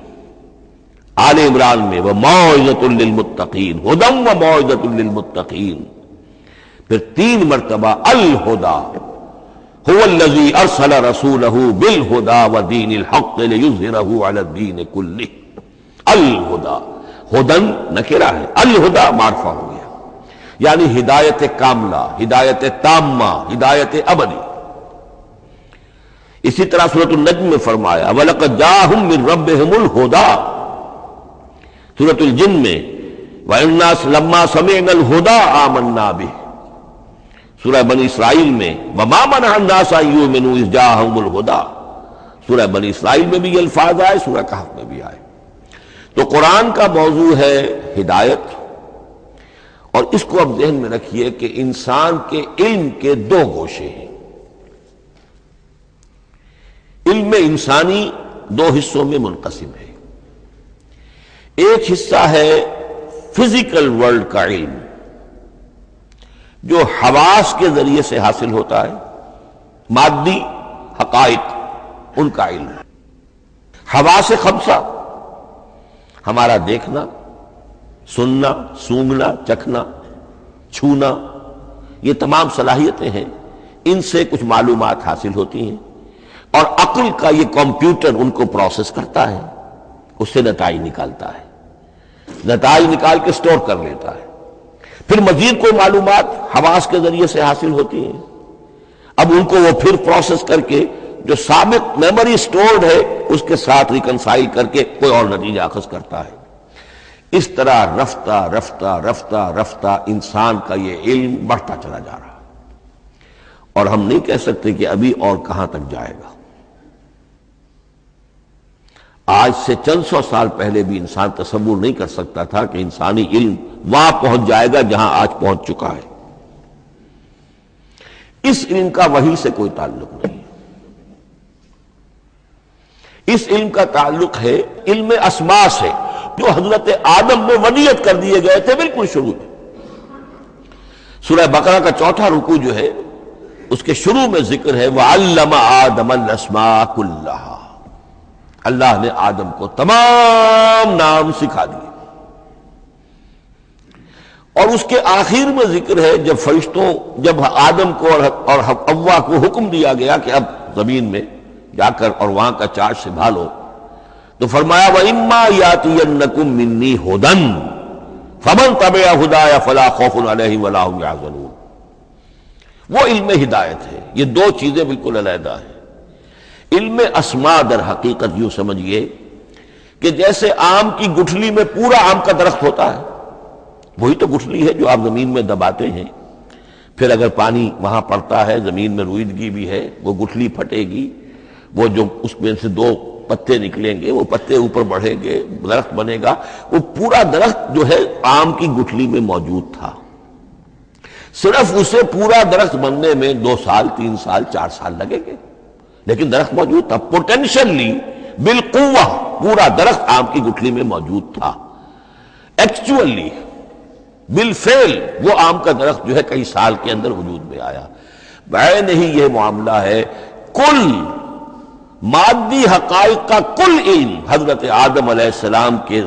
آل عمران میں وموعظۃ للمتقین، ھدی وموعظۃ للمتقین، پھر 3 مرتبہ الہدیٰ هو الذی ارسل رسولہ بالہدیٰ ودین الحق لیظہرہ علی الدین کلہ۔ الہدیٰ، ہدن نکرہ ہے، الہدیٰ معرفہ ہو گیا، یعنی ہدایت کاملہ، ہدایت تامہ، ہدایت ابدی۔ اسی طرح سورۃ النجم میں فرمایا وَلَقَدْ جَاءَهُم مِّن رَّبِّهِمُ الْهُدَىٰ، سورۃ الجن میں وَإِنَّا لَمَّا سَمِعْنَا الْهُدَىٰ آمَنَّا بِهِ، سورہ بنی اسرائیل میں وَمَا مَنَعَ النَّاسَ أَن يُؤْمِنُوا إِذْ جَاءَهُمُ الْهُدَىٰ، سورہ بنی اسرائیل میں بھی یہ الفاظ آئے، سورہ کہف میں بھی آئے۔ تو قرآن کا موضوع ہے ہدایت، اور اس کو اب ذہن میں رکھیے کہ انسان کے علم کے 2 گوشے ہیں۔ علم انسانی 2 حصوں میں منقسم ہے، ایک حصہ ہے فزیکل ورلڈ کا علم جو حواس کے ذریعے سے حاصل ہوتا ہے، مادی حقائق ان کا علم۔ حواس 5 ہمارا دیکھنا، سننا، سونگنا، چکھنا، چھونا، یہ تمام صلاحیتیں ہیں، ان سے کچھ معلومات حاصل ہوتی ہیں، اور عقل کا یہ کمپیوٹر ان کو پروسیس کرتا ہے، اس سے نتائج نکالتا ہے، نتائج نکال کے سٹور کر لیتا ہے۔ پھر مزید کوئی معلومات حواس کے ذریعے سے حاصل ہوتی ہیں، اب ان کو وہ پھر پروسیس کر کے جو سابق میموری سٹورڈ ہے اس کے ساتھ ریکنسائل کر کے کوئی اور نتیجہ اخذ کرتا ہے۔ اس طرح رفتہ رفتہ رفتہ رفتہ انسان کا یہ علم بڑھتا چلا جا رہا ہے، اور ہم نہیں کہہ سکتے کہ ابھی اور کہاں تک جائے گا۔ آج سے چند 100 سال پہلے بھی انسان تصور نہیں کر سکتا تھا کہ انسانی علم وہاں پہنچ جائے گا جہاں آج پہنچ چکا ہے۔ اس علم کا وحی سے کوئی تعلق نہیں، اس علم کا تعلق ہے علم اسماء سے، جو حضرت آدم میں ودیعت کر دیے گئے تھے بالکل شروع میں۔ سورہ بقرہ کا 4تھا رکوع جو ہے اس کے شروع میں ذکر ہے وَعَلَّمَ آدَمَ الْأَسْمَاءَ كُلَّهَا، اللہ نے آدم کو تمام نام سکھا دیے. اور اس کے آخر میں ذکر ہے جب آدم کو اور حوا کو حکم دیا گیا کہ اب زمین میں جا کر اور وہاں کا چارج سنبھالو، تو فرمایا وَإِمَّا يَأْتِيَنَّكُم مِّنِّي هُدًى فَمَن تَبِعَ هُدَايَ فَلَا خَوْفٌ عَلَيْهِمْ وَلَا هُمْ يَحْزَنُونَ. وہ علم ہدایت ہے. یہ دو چیزیں بالکل علیحدہ ہیں. علم اسماء در حقیقت یوں سمجھیے کہ جیسے آم کی گٹھلی میں پورا آم کا درخت ہوتا ہے، وہی تو گٹھلی ہے جو آپ زمین میں دباتے ہیں، پھر اگر پانی وہاں پڑتا ہے، زمین میں روئیدگی بھی ہے، وہ گٹھلی پھٹے گی، وہ جو اس میں سے دو پتے نکلیں گے، وہ پتے اوپر بڑھیں گے، درخت بنے گا. وہ پورا درخت جو ہے آم کی گٹھلی میں موجود تھا. صرف اسے پورا درخت بننے میں 2 سال 3 سال 4 سال لگیں گے، لیکن درخت موجود تھا. پوٹینشلی بالقوہ پورا درخت آم کی گٹھلی میں موجود تھا. ایکچولی بالفعل وہ آم کا درخت جو ہے کئی سال کے اندر وجود میں آیا. بعین ہی یہ معاملہ ہے. کل مادی حقائق کا کل علم حضرت آدم علیہ السلام کے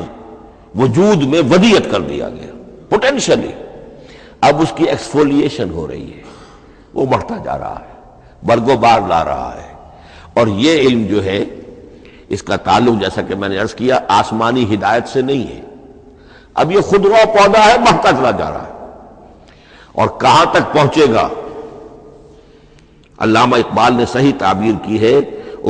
وجود میں ودیعت کر دیا گیا پوٹینشلی. اب اس کی ایکسفولیشن ہو رہی ہے، وہ بڑھتا جا رہا ہے، برگ و بار لا رہا ہے. اور یہ علم جو ہے اس کا تعلق جیسا کہ میں نے عرض کیا آسمانی ہدایت سے نہیں ہے. اب یہ خود رو پودا ہے، بڑھتا چلا جا رہا ہے. اور کہاں تک پہنچے گا؟ علامہ اقبال نے صحیح تعبیر کی ہے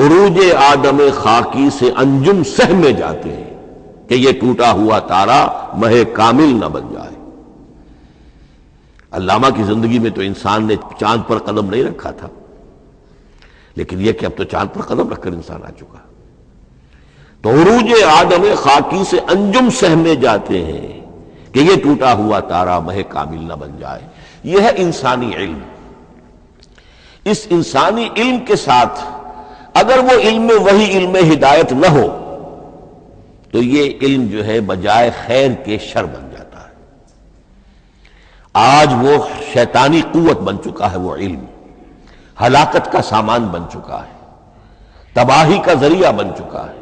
عروج آدم خاکی سے انجم سہمے جاتے ہیں کہ یہ ٹوٹا ہوا تارا مہ کامل نہ بن جائے. علامہ کی زندگی میں تو انسان نے چاند پر قدم نہیں رکھا تھا، لیکن یہ کہ اب تو چاند پر قدم رکھ کر انسان آ چکا. تو عروج آدم خاکی سے انجم سہمے جاتے ہیں کہ یہ ٹوٹا ہوا تارا مہ کامل نہ بن جائے. یہ ہے انسانی علم. اس انسانی علم کے ساتھ اگر وہ علم وہی علم ہدایت نہ ہو تو یہ علم جو ہے بجائے خیر کے شر بن جاتا ہے. آج وہ شیطانی قوت بن چکا ہے، وہ علم ہلاکت کا سامان بن چکا ہے، تباہی کا ذریعہ بن چکا ہے.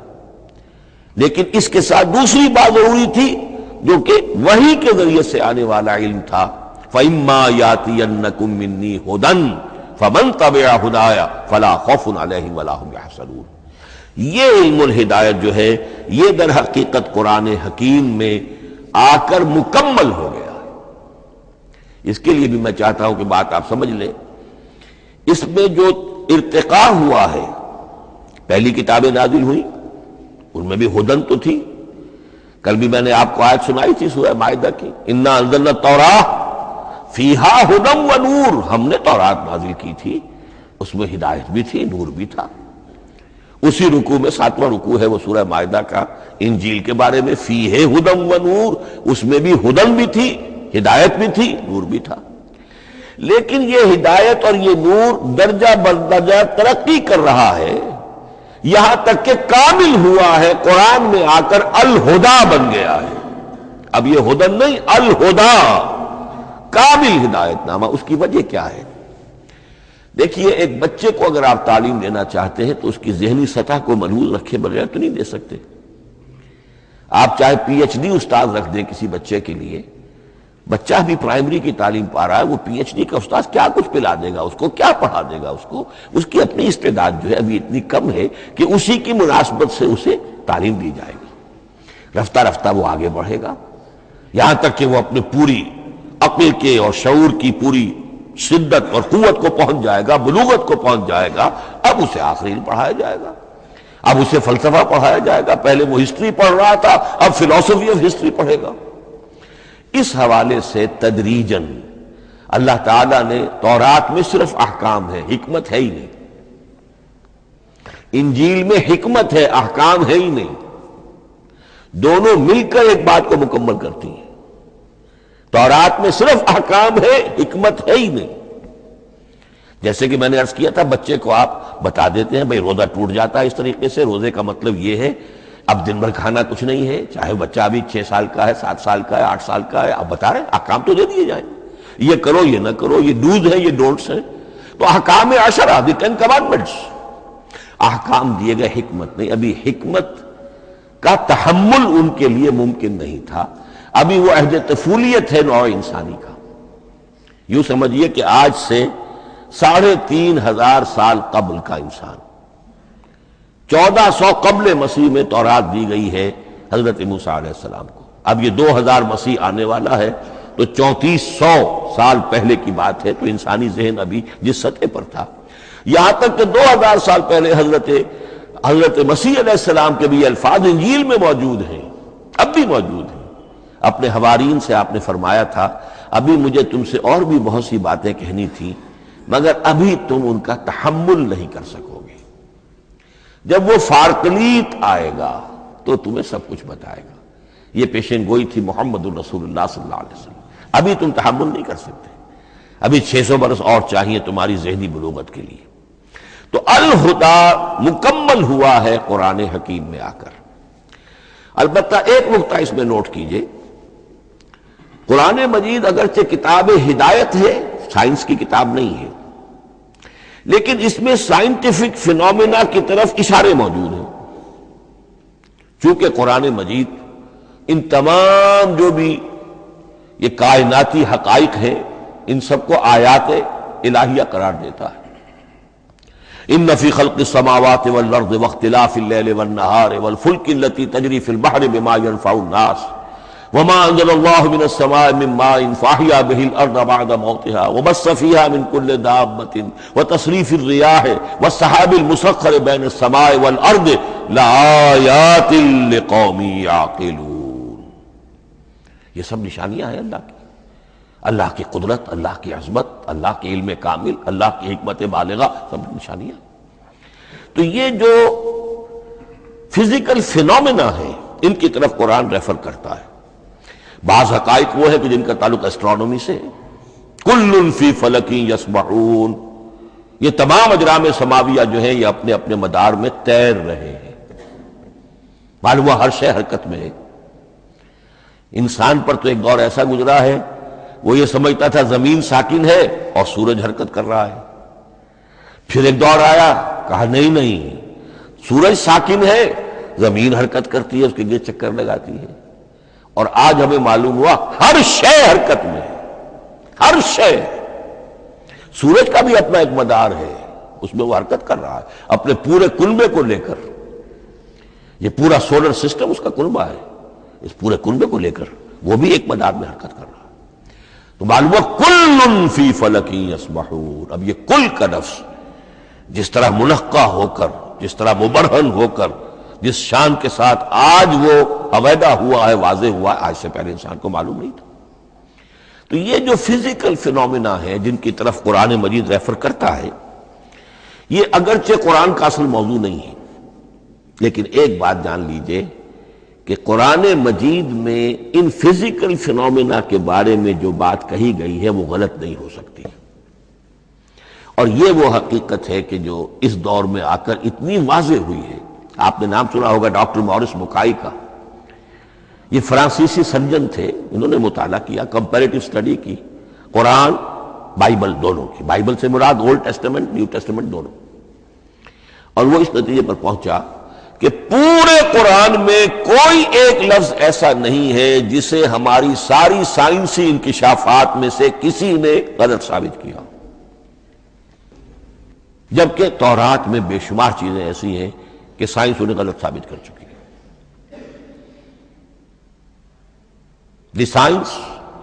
لیکن اس کے ساتھ دوسری بات ضروری تھی جو کہ وحی کے ذریعے سے آنے والا علم تھا. فَإِمَّا يَأْتِيَنَّكُم مِّنِّي هُدًى فَمَن تَبِعَ هُدَايَ فَلَا خَوْفٌ عَلَيْهِمْ وَلَا هُمْ يَحْزَنُونَ. یہ علم الہدایت جو ہے یہ در حقیقت قرآن حکیم میں آ کر مکمل ہو گیا ہے. اس کے لیے بھی میں چاہتا ہوں کہ بات آپ سمجھ لیں. اس میں جو ارتقاء ہوا ہے، پہلی کتابیں نازل ہوئی ان میں بھی ہدن تو تھی. کل بھی میں نے آپ کو آیت سنائی تھی سورہ مائدہ کی انا انزلنا التوراۃ فیہا ہدی و نور. ہم نے تورات نازل کی تھی، اس میں ہدایت بھی تھی، نور بھی تھا. اسی رکوع میں 7واں رکوع ہے وہ سورہ مائدہ کا، انجیل کے بارے میں فیہ ہدی و نور. اس میں بھی ہدن بھی تھی، ہدایت بھی تھی، نور بھی تھا. لیکن یہ ہدایت اور یہ نور درجہ بدرجہ ترقی کر رہا ہے، یہاں تک کہ کامل ہوا ہے. قرآن میں آ کر الہدا بن گیا ہے. اب یہ ہدن نہیں، الہدا، کامل ہدایت نامہ. اس کی وجہ کیا ہے؟ دیکھیے ایک بچے کو اگر آپ تعلیم دینا چاہتے ہیں تو اس کی ذہنی سطح کو ملحوظ رکھے بغیر تو نہیں دے سکتے. آپ چاہے پی ایچ ڈی استاد رکھ دیں کسی بچے کے لیے، بچہ بھی پرائمری کی تعلیم پا رہا ہے، وہ پی ایچ ڈی کا استاد کیا کچھ پلا دے گا اس کو، کیا پڑھا دے گا اس کو؟ اس کی اپنی استعداد جو ہے ابھی اتنی کم ہے کہ اسی کی مناسبت سے اسے تعلیم دی جائے گی. رفتہ رفتہ وہ آگے بڑھے گا یہاں تک کہ وہ اپنے پوری عقل کے اور شعور کی پوری شدت اور قوت کو پہنچ جائے گا، بلوغت کو پہنچ جائے گا. اب اسے آخری علم پڑھایا جائے گا، اب اسے فلسفہ پڑھایا جائے گا. پہلے وہ ہسٹری پڑھ رہا تھا، اب فلسفی آف ہسٹری پڑھے گا. اس حوالے سے تدریجاً اللہ تعالیٰ نے تورات میں صرف احکام ہے، حکمت ہے ہی نہیں. انجیل میں حکمت ہے، احکام ہے ہی نہیں. دونوں مل کر ایک بات کو مکمل کرتی ہیں. تورات میں صرف احکام ہے، حکمت ہے ہی نہیں. جیسے کہ میں نے عرض کیا تھا بچے کو آپ بتا دیتے ہیں بھئی روزہ ٹوٹ جاتا ہے اس طریقے سے، روزے کا مطلب یہ ہے اب دن بھر کھانا کچھ نہیں ہے، چاہے بچہ ابھی 6 سال کا ہے، 7 سال کا ہے، 8 سال کا ہے. آپ بتا رہے ہیں احکام تو دے دیے جائیں، یہ کرو یہ نہ کرو، یہ ڈوز ہیں یہ ڈونٹس ہیں. تو احکام عشرہ دی 10 commandments، احکام دیے گئے، حکمت نہیں۔ ابھی حکمت کا تحمل ان کے لیے ممکن نہیں تھا، ابھی وہ عہد طفولیت ہے نوع انسانی کا۔ یوں سمجھیے کہ آج سے 3500 سال قبل کا انسان، 1400 قبل مسیح میں تورات دی گئی ہے حضرت موسیٰ علیہ السلام کو۔ اب یہ 2000 مسیح آنے والا ہے تو 3400 سال پہلے کی بات ہے، تو انسانی ذہن ابھی جس سطح پر تھا، یہاں تک کہ 2000 سال پہلے حضرت مسیح علیہ السلام کے بھی الفاظ انجیل میں موجود ہیں، اب بھی موجود ہیں۔ اپنے حوارین سے آپ نے فرمایا تھا ابھی مجھے تم سے اور بھی بہت سی باتیں کہنی تھی، مگر ابھی تم ان کا تحمل نہیں کر سکو گے، جب وہ فارقلیت آئے گا تو تمہیں سب کچھ بتائے گا۔ یہ پیشین گوئی تھی محمد الرسول اللہ صلی اللہ علیہ وسلم۔ ابھی تم تحمل نہیں کر سکتے، ابھی 600 برس اور چاہیے تمہاری ذہنی بلوغت کے لیے۔ تو الہدا مکمل ہوا ہے قرآن حکیم میں آ کر۔ البتہ ایک نقطہ اس میں نوٹ کیجئے، قرآن مجید اگرچہ کتاب ہدایت ہے، سائنس کی کتاب نہیں ہے، لیکن اس میں سائنٹیفک فینومینا کی طرف اشارے موجود ہیں۔ چونکہ قرآن مجید ان تمام جو بھی یہ کائناتی حقائق ہیں ان سب کو آیات الہیہ قرار دیتا ہے۔ ان فی خلق السماوات والارض واختلاف اللیل والنہار والفلک التی تجری فی البحر بما ينفع الناس وما انزل اللہ من السماء من ماء فاحیا به الارض بعد موتها وبث فیہا من کل دابۃ وتصریف الریاح والسحاب المسخر بین السماء والارض لآیات لقوم یعقلون۔ یہ سب نشانیاں ہیں اللہ کی، اللہ کی قدرت، اللہ کی عظمت، اللہ کے علم کامل، اللہ کی حکمت بالغہ، سب نشانیاں۔ تو یہ جو فزیکل فینومینا ہے ان کی طرف قرآن ریفر کرتا ہے۔ بعض حقائق وہ ہے کہ جن کا تعلق ایسٹرونومی سے ہے، کل فی فلک یسبحون، یہ تمام اجرام سماویہ جو ہیں یہ اپنے اپنے مدار میں تیر رہے ہیں، معلوم ہوا ہر شے حرکت میں ہے۔ انسان پر تو ایک دور ایسا گزرا ہے وہ یہ سمجھتا تھا زمین ساکن ہے اور سورج حرکت کر رہا ہے، پھر ایک دور آیا کہا نہیں سورج ساکن ہے، زمین حرکت کرتی ہے، اس کے لیے چکر لگاتی ہے، اور آج ہمیں معلوم ہوا ہر شے حرکت میں ہے، ہر شے۔ سورج کا بھی اپنا ایک مدار ہے، اس میں وہ حرکت کر رہا ہے اپنے پورے کنبے کو لے کر، یہ پورا سولر سسٹم اس کا کنبہ ہے، اس پورے کنبے کو لے کر وہ بھی ایک مدار میں حرکت کر رہا ہے۔ تو معلوم ہوا کل فی فلک یسبحون۔ اب یہ کل کا لفظ جس طرح منقع ہو کر، جس طرح مبرہن ہو کر، جس شان کے ساتھ آج وہ علیحدہ ہوا ہے، واضح ہوا ہے، آج سے پہلے انسان کو معلوم نہیں تھا۔ تو یہ جو فزیکل فینومینا ہے جن کی طرف قرآن مجید ریفر کرتا ہے، یہ اگرچہ قرآن کا اصل موضوع نہیں ہے، لیکن ایک بات جان لیجئے کہ قرآن مجید میں ان فزیکل فینومینا کے بارے میں جو بات کہی گئی ہے وہ غلط نہیں ہو سکتی، اور یہ وہ حقیقت ہے کہ جو اس دور میں آ کر اتنی واضح ہوئی ہے۔ آپ نے نام سنا ہوگا ڈاکٹر مورس بکائی کا، یہ فرانسیسی سرجن تھے، انہوں نے مطالعہ کیا، کمپیریٹو اسٹڈی کی قرآن بائبل دونوں کی، بائبل سے مراد اولڈ ٹیسٹمنٹ نیو ٹیسٹمنٹ دونوں، اور وہ اس نتیجے پر پہنچا کہ پورے قرآن میں کوئی ایک لفظ ایسا نہیں ہے جسے ہماری ساری سائنسی انکشافات میں سے کسی نے غلط ثابت کیا، جبکہ تورات میں بے شمار چیزیں ایسی ہیں کہ سائنس انہیں غلط ثابت کر چکی ہے۔ The science,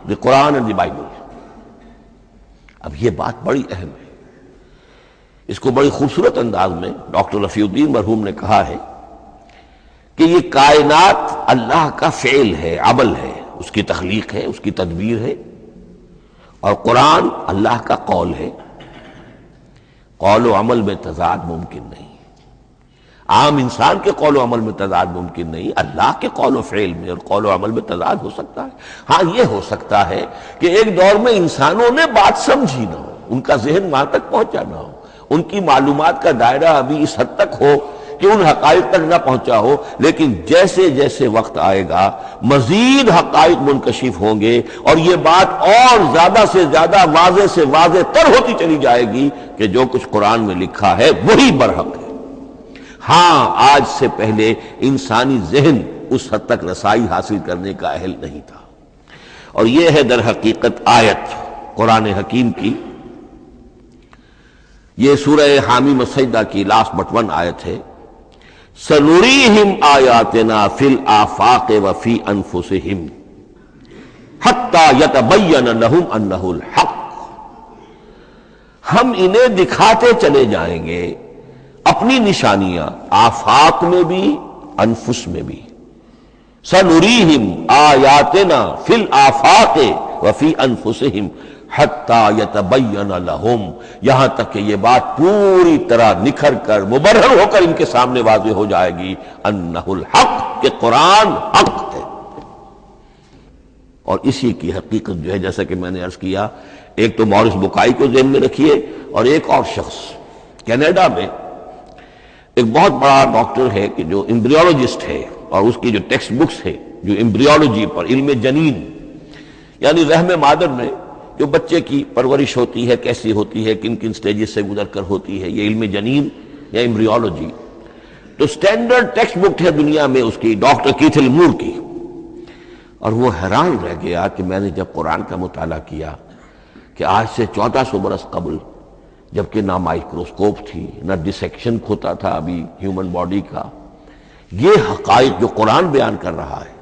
the Quran and the Bible. اب یہ بات بڑی اہم ہے، اس کو بڑی خوبصورت انداز میں ڈاکٹر رفیع الدین مرحوم نے کہا ہے کہ یہ کائنات اللہ کا فعل ہے، عمل ہے، اس کی تخلیق ہے، اس کی تدبیر ہے، اور قرآن اللہ کا قول ہے۔ قول و عمل میں تضاد ممکن نہیں، عام انسان کے قول و عمل میں تضاد ممکن نہیں، اللہ کے قول و فعل میں اور قول و عمل میں تضاد ہو سکتا ہے۔ ہاں یہ ہو سکتا ہے کہ ایک دور میں انسانوں نے بات سمجھی نہ ہو، ان کا ذہن وہاں تک پہنچا نہ ہو، ان کی معلومات کا دائرہ ابھی اس حد تک ہو کہ ان حقائق تک نہ پہنچا ہو، لیکن جیسے جیسے وقت آئے گا مزید حقائق منکشف ہوں گے اور یہ بات اور زیادہ سے زیادہ واضح سے واضح تر ہوتی چلی جائے گی کہ جو کچھ قرآن میں لکھا ہے وہی برحق ہے۔ ہاں، آج سے پہلے انسانی ذہن اس حد تک رسائی حاصل کرنے کا اہل نہیں تھا، اور یہ ہے در حقیقت آیت قرآن حکیم کی۔ یہ سورہ حامیم السجدہ کی لاسٹ بٹ 1 آیت ہے، سَنُرِيهِمْ آیاتنا فِي الْآفَاقِ وَفِي أَنفُسِهِمْ حَتَّى يَتَبَيَّنَ لَهُمْ أَنَّهُ الْحَقُّ۔ ہم انہیں دکھاتے چلے جائیں گے اپنی نشانیاں، آفاق میں بھی انفس میں بھی۔ سَنُرِيهِمْ آیاتنا فِي الْآفَاقِ وَفِي أَنفُسِهِمْ حَتَّى يَتَبَيَّنَ لَهُمْ، یہاں تک کہ یہ بات پوری طرح نکھر کر مبرہر ہو کر ان کے سامنے واضح ہو جائے گی، انہ الحق، کہ قرآن حق ہے۔ اور اسی کی حقیقت جو ہے، جیسا کہ میں نے عرض کیا، ایک تو مورس بکائی کو ذہن میں رکھیے، اور ایک اور شخص کینیڈا میں ایک بہت بڑا ڈاکٹر ہے کہ جو ایمبریولوجسٹ ہے، اور اس کی جو ٹیکسٹ بکس ہے جو ایمبریولوجی پر، علم جنین، یعنی رحم مادر میں جو بچے کی پرورش ہوتی ہے کیسی ہوتی ہے، کن کن سٹیجز سے گزر کر ہوتی ہے، یہ علم جنین یا ایمبریولوجی، تو سٹینڈرڈ ٹیکسٹ بک ہے دنیا میں اس کی، ڈاکٹر کیتھل مور کی۔ اور وہ حیران رہ گیا کہ میں نے جب قرآن کا مطالعہ کیا کہ آج سے 1400 برس قبل، جبکہ نہ مائکروسکوپ تھی، نہ ڈسیکشن ہوتا تھا ابھی ہیومن باڈی کا، یہ حقائق جو قرآن بیان کر رہا ہے،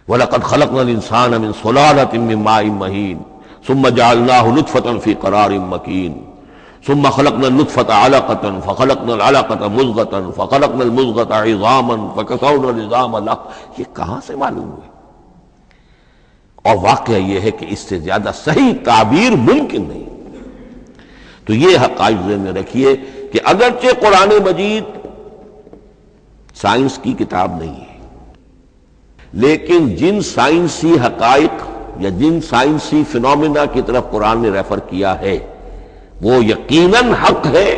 وَلَقَدْ خَلَقْنَا الْإِنسَانَ مِنْ صُلَالَةٍ مِّن مَّاءٍ مَّهِينٍ ثُمَّ جَعَلْنَاهُ نُطْفَةً فِي قَرَارٍ مَّكِينٍ ثُمَّ خَلَقْنَا النُّطْفَةَ عَلَقَةً فَخَلَقْنَا الْعَلَقَةَ مُضْغَةً فَخَلَقْنَا الْمُضْغَةَ عِظَامًا فَكَسَوْنَا الْعِظَامَ لَحْمًا۔ یہ کہاں سے معلوم ہوئے؟ اور واقعہ یہ ہے کہ اس سے زیادہ صحیح تعبیر ممکن نہیں۔ تو یہ حقائق ذہن میں رکھیے کہ اگرچہ قرآن مجید سائنس کی کتاب نہیں ہے، لیکن جن سائنسی حقائق یا جن سائنسی فینومینا کی طرف قرآن نے ریفر کیا ہے وہ یقیناً حق ہے،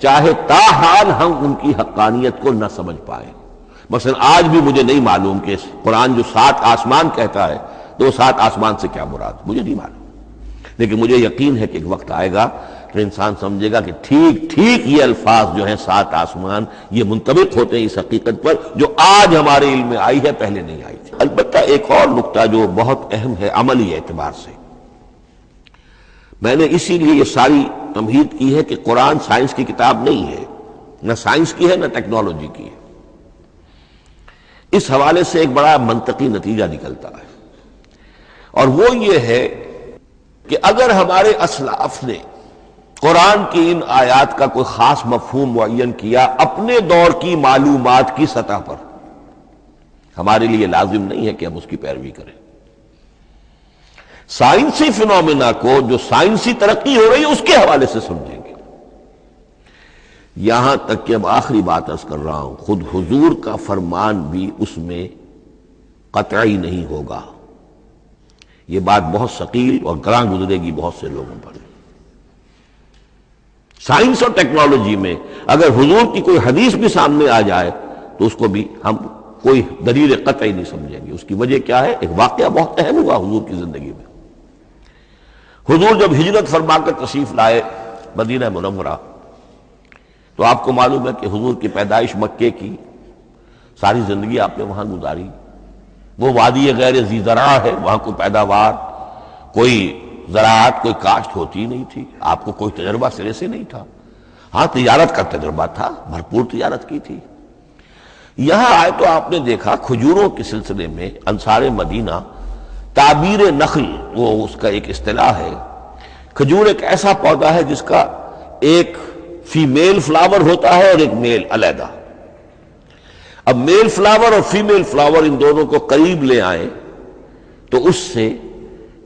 چاہے تاحال ہم ان کی حقانیت کو نہ سمجھ پائیں۔ مثلا آج بھی مجھے نہیں معلوم کہ قرآن جو 7 آسمان کہتا ہے تو 7 آسمان سے کیا مراد، مجھے نہیں معلوم، لیکن مجھے یقین ہے کہ ایک وقت آئے گا تو انسان سمجھے گا کہ ٹھیک ٹھیک یہ الفاظ جو ہیں 7 آسمان، یہ منطبق ہوتے ہیں اس حقیقت پر جو آج ہمارے علم میں آئی ہے، پہلے نہیں آئی تھی۔ البتہ ایک اور نقطہ جو بہت اہم ہے عملی اعتبار سے، میں نے اسی لیے یہ ساری تمہید کی ہے کہ قرآن سائنس کی کتاب نہیں ہے، نہ سائنس کی ہے نہ ٹیکنالوجی کی ہے۔ اس حوالے سے ایک بڑا منطقی نتیجہ نکلتا ہے، اور وہ یہ ہے کہ اگر ہمارے اسلاف نے قرآن کی ان آیات کا کوئی خاص مفہوم معین کیا اپنے دور کی معلومات کی سطح پر، ہمارے لیے لازم نہیں ہے کہ ہم اس کی پیروی کریں۔ سائنسی فینومینا کو جو سائنسی ترقی ہو رہی ہے اس کے حوالے سے سمجھیں گے۔ یہاں تک کہ اب آخری بات عرض کر رہا ہوں، خود حضور کا فرمان بھی اس میں قطعی نہیں ہوگا۔ یہ بات بہت ثقیل اور گراں گزرے گی بہت سے لوگوں پر۔ سائنس اور ٹیکنالوجی میں اگر حضور کی کوئی حدیث بھی سامنے آ جائے تو اس کو بھی ہم کوئی دلیل قطعی نہیں سمجھیں گے۔ اس کی وجہ کیا ہے؟ ایک واقعہ بہت اہم ہوا حضور کی زندگی میں۔ حضور جب ہجرت فرما کر تشریف لائے مدینہ منورہ، تو آپ کو معلوم ہے کہ حضور کی پیدائش مکے کی، ساری زندگی آپ نے وہاں گزاری۔ وہ وادی غیر ذی زرع ہے، وہاں کوئی پیداوار، کوئی زراعت، کوئی کاشت ہوتی نہیں تھی، آپ کو کوئی تجربہ سرے سے نہیں تھا۔ ہاں تجارت کا تجربہ تھا، بھرپور تجارت کی تھی۔ یہاں آئے تو آپ نے دیکھا کھجوروں کے سلسلے میں انصار مدینہ تعبیر نخل، وہ اس کا ایک اصطلاح ہے۔ کھجور ایک ایسا پودا ہے جس کا ایک فیمیل فلاور ہوتا ہے اور ایک میل علیحدہ۔ اب میل فلاور اور فیمیل فلاور ان دونوں کو قریب لے آئیں تو اس سے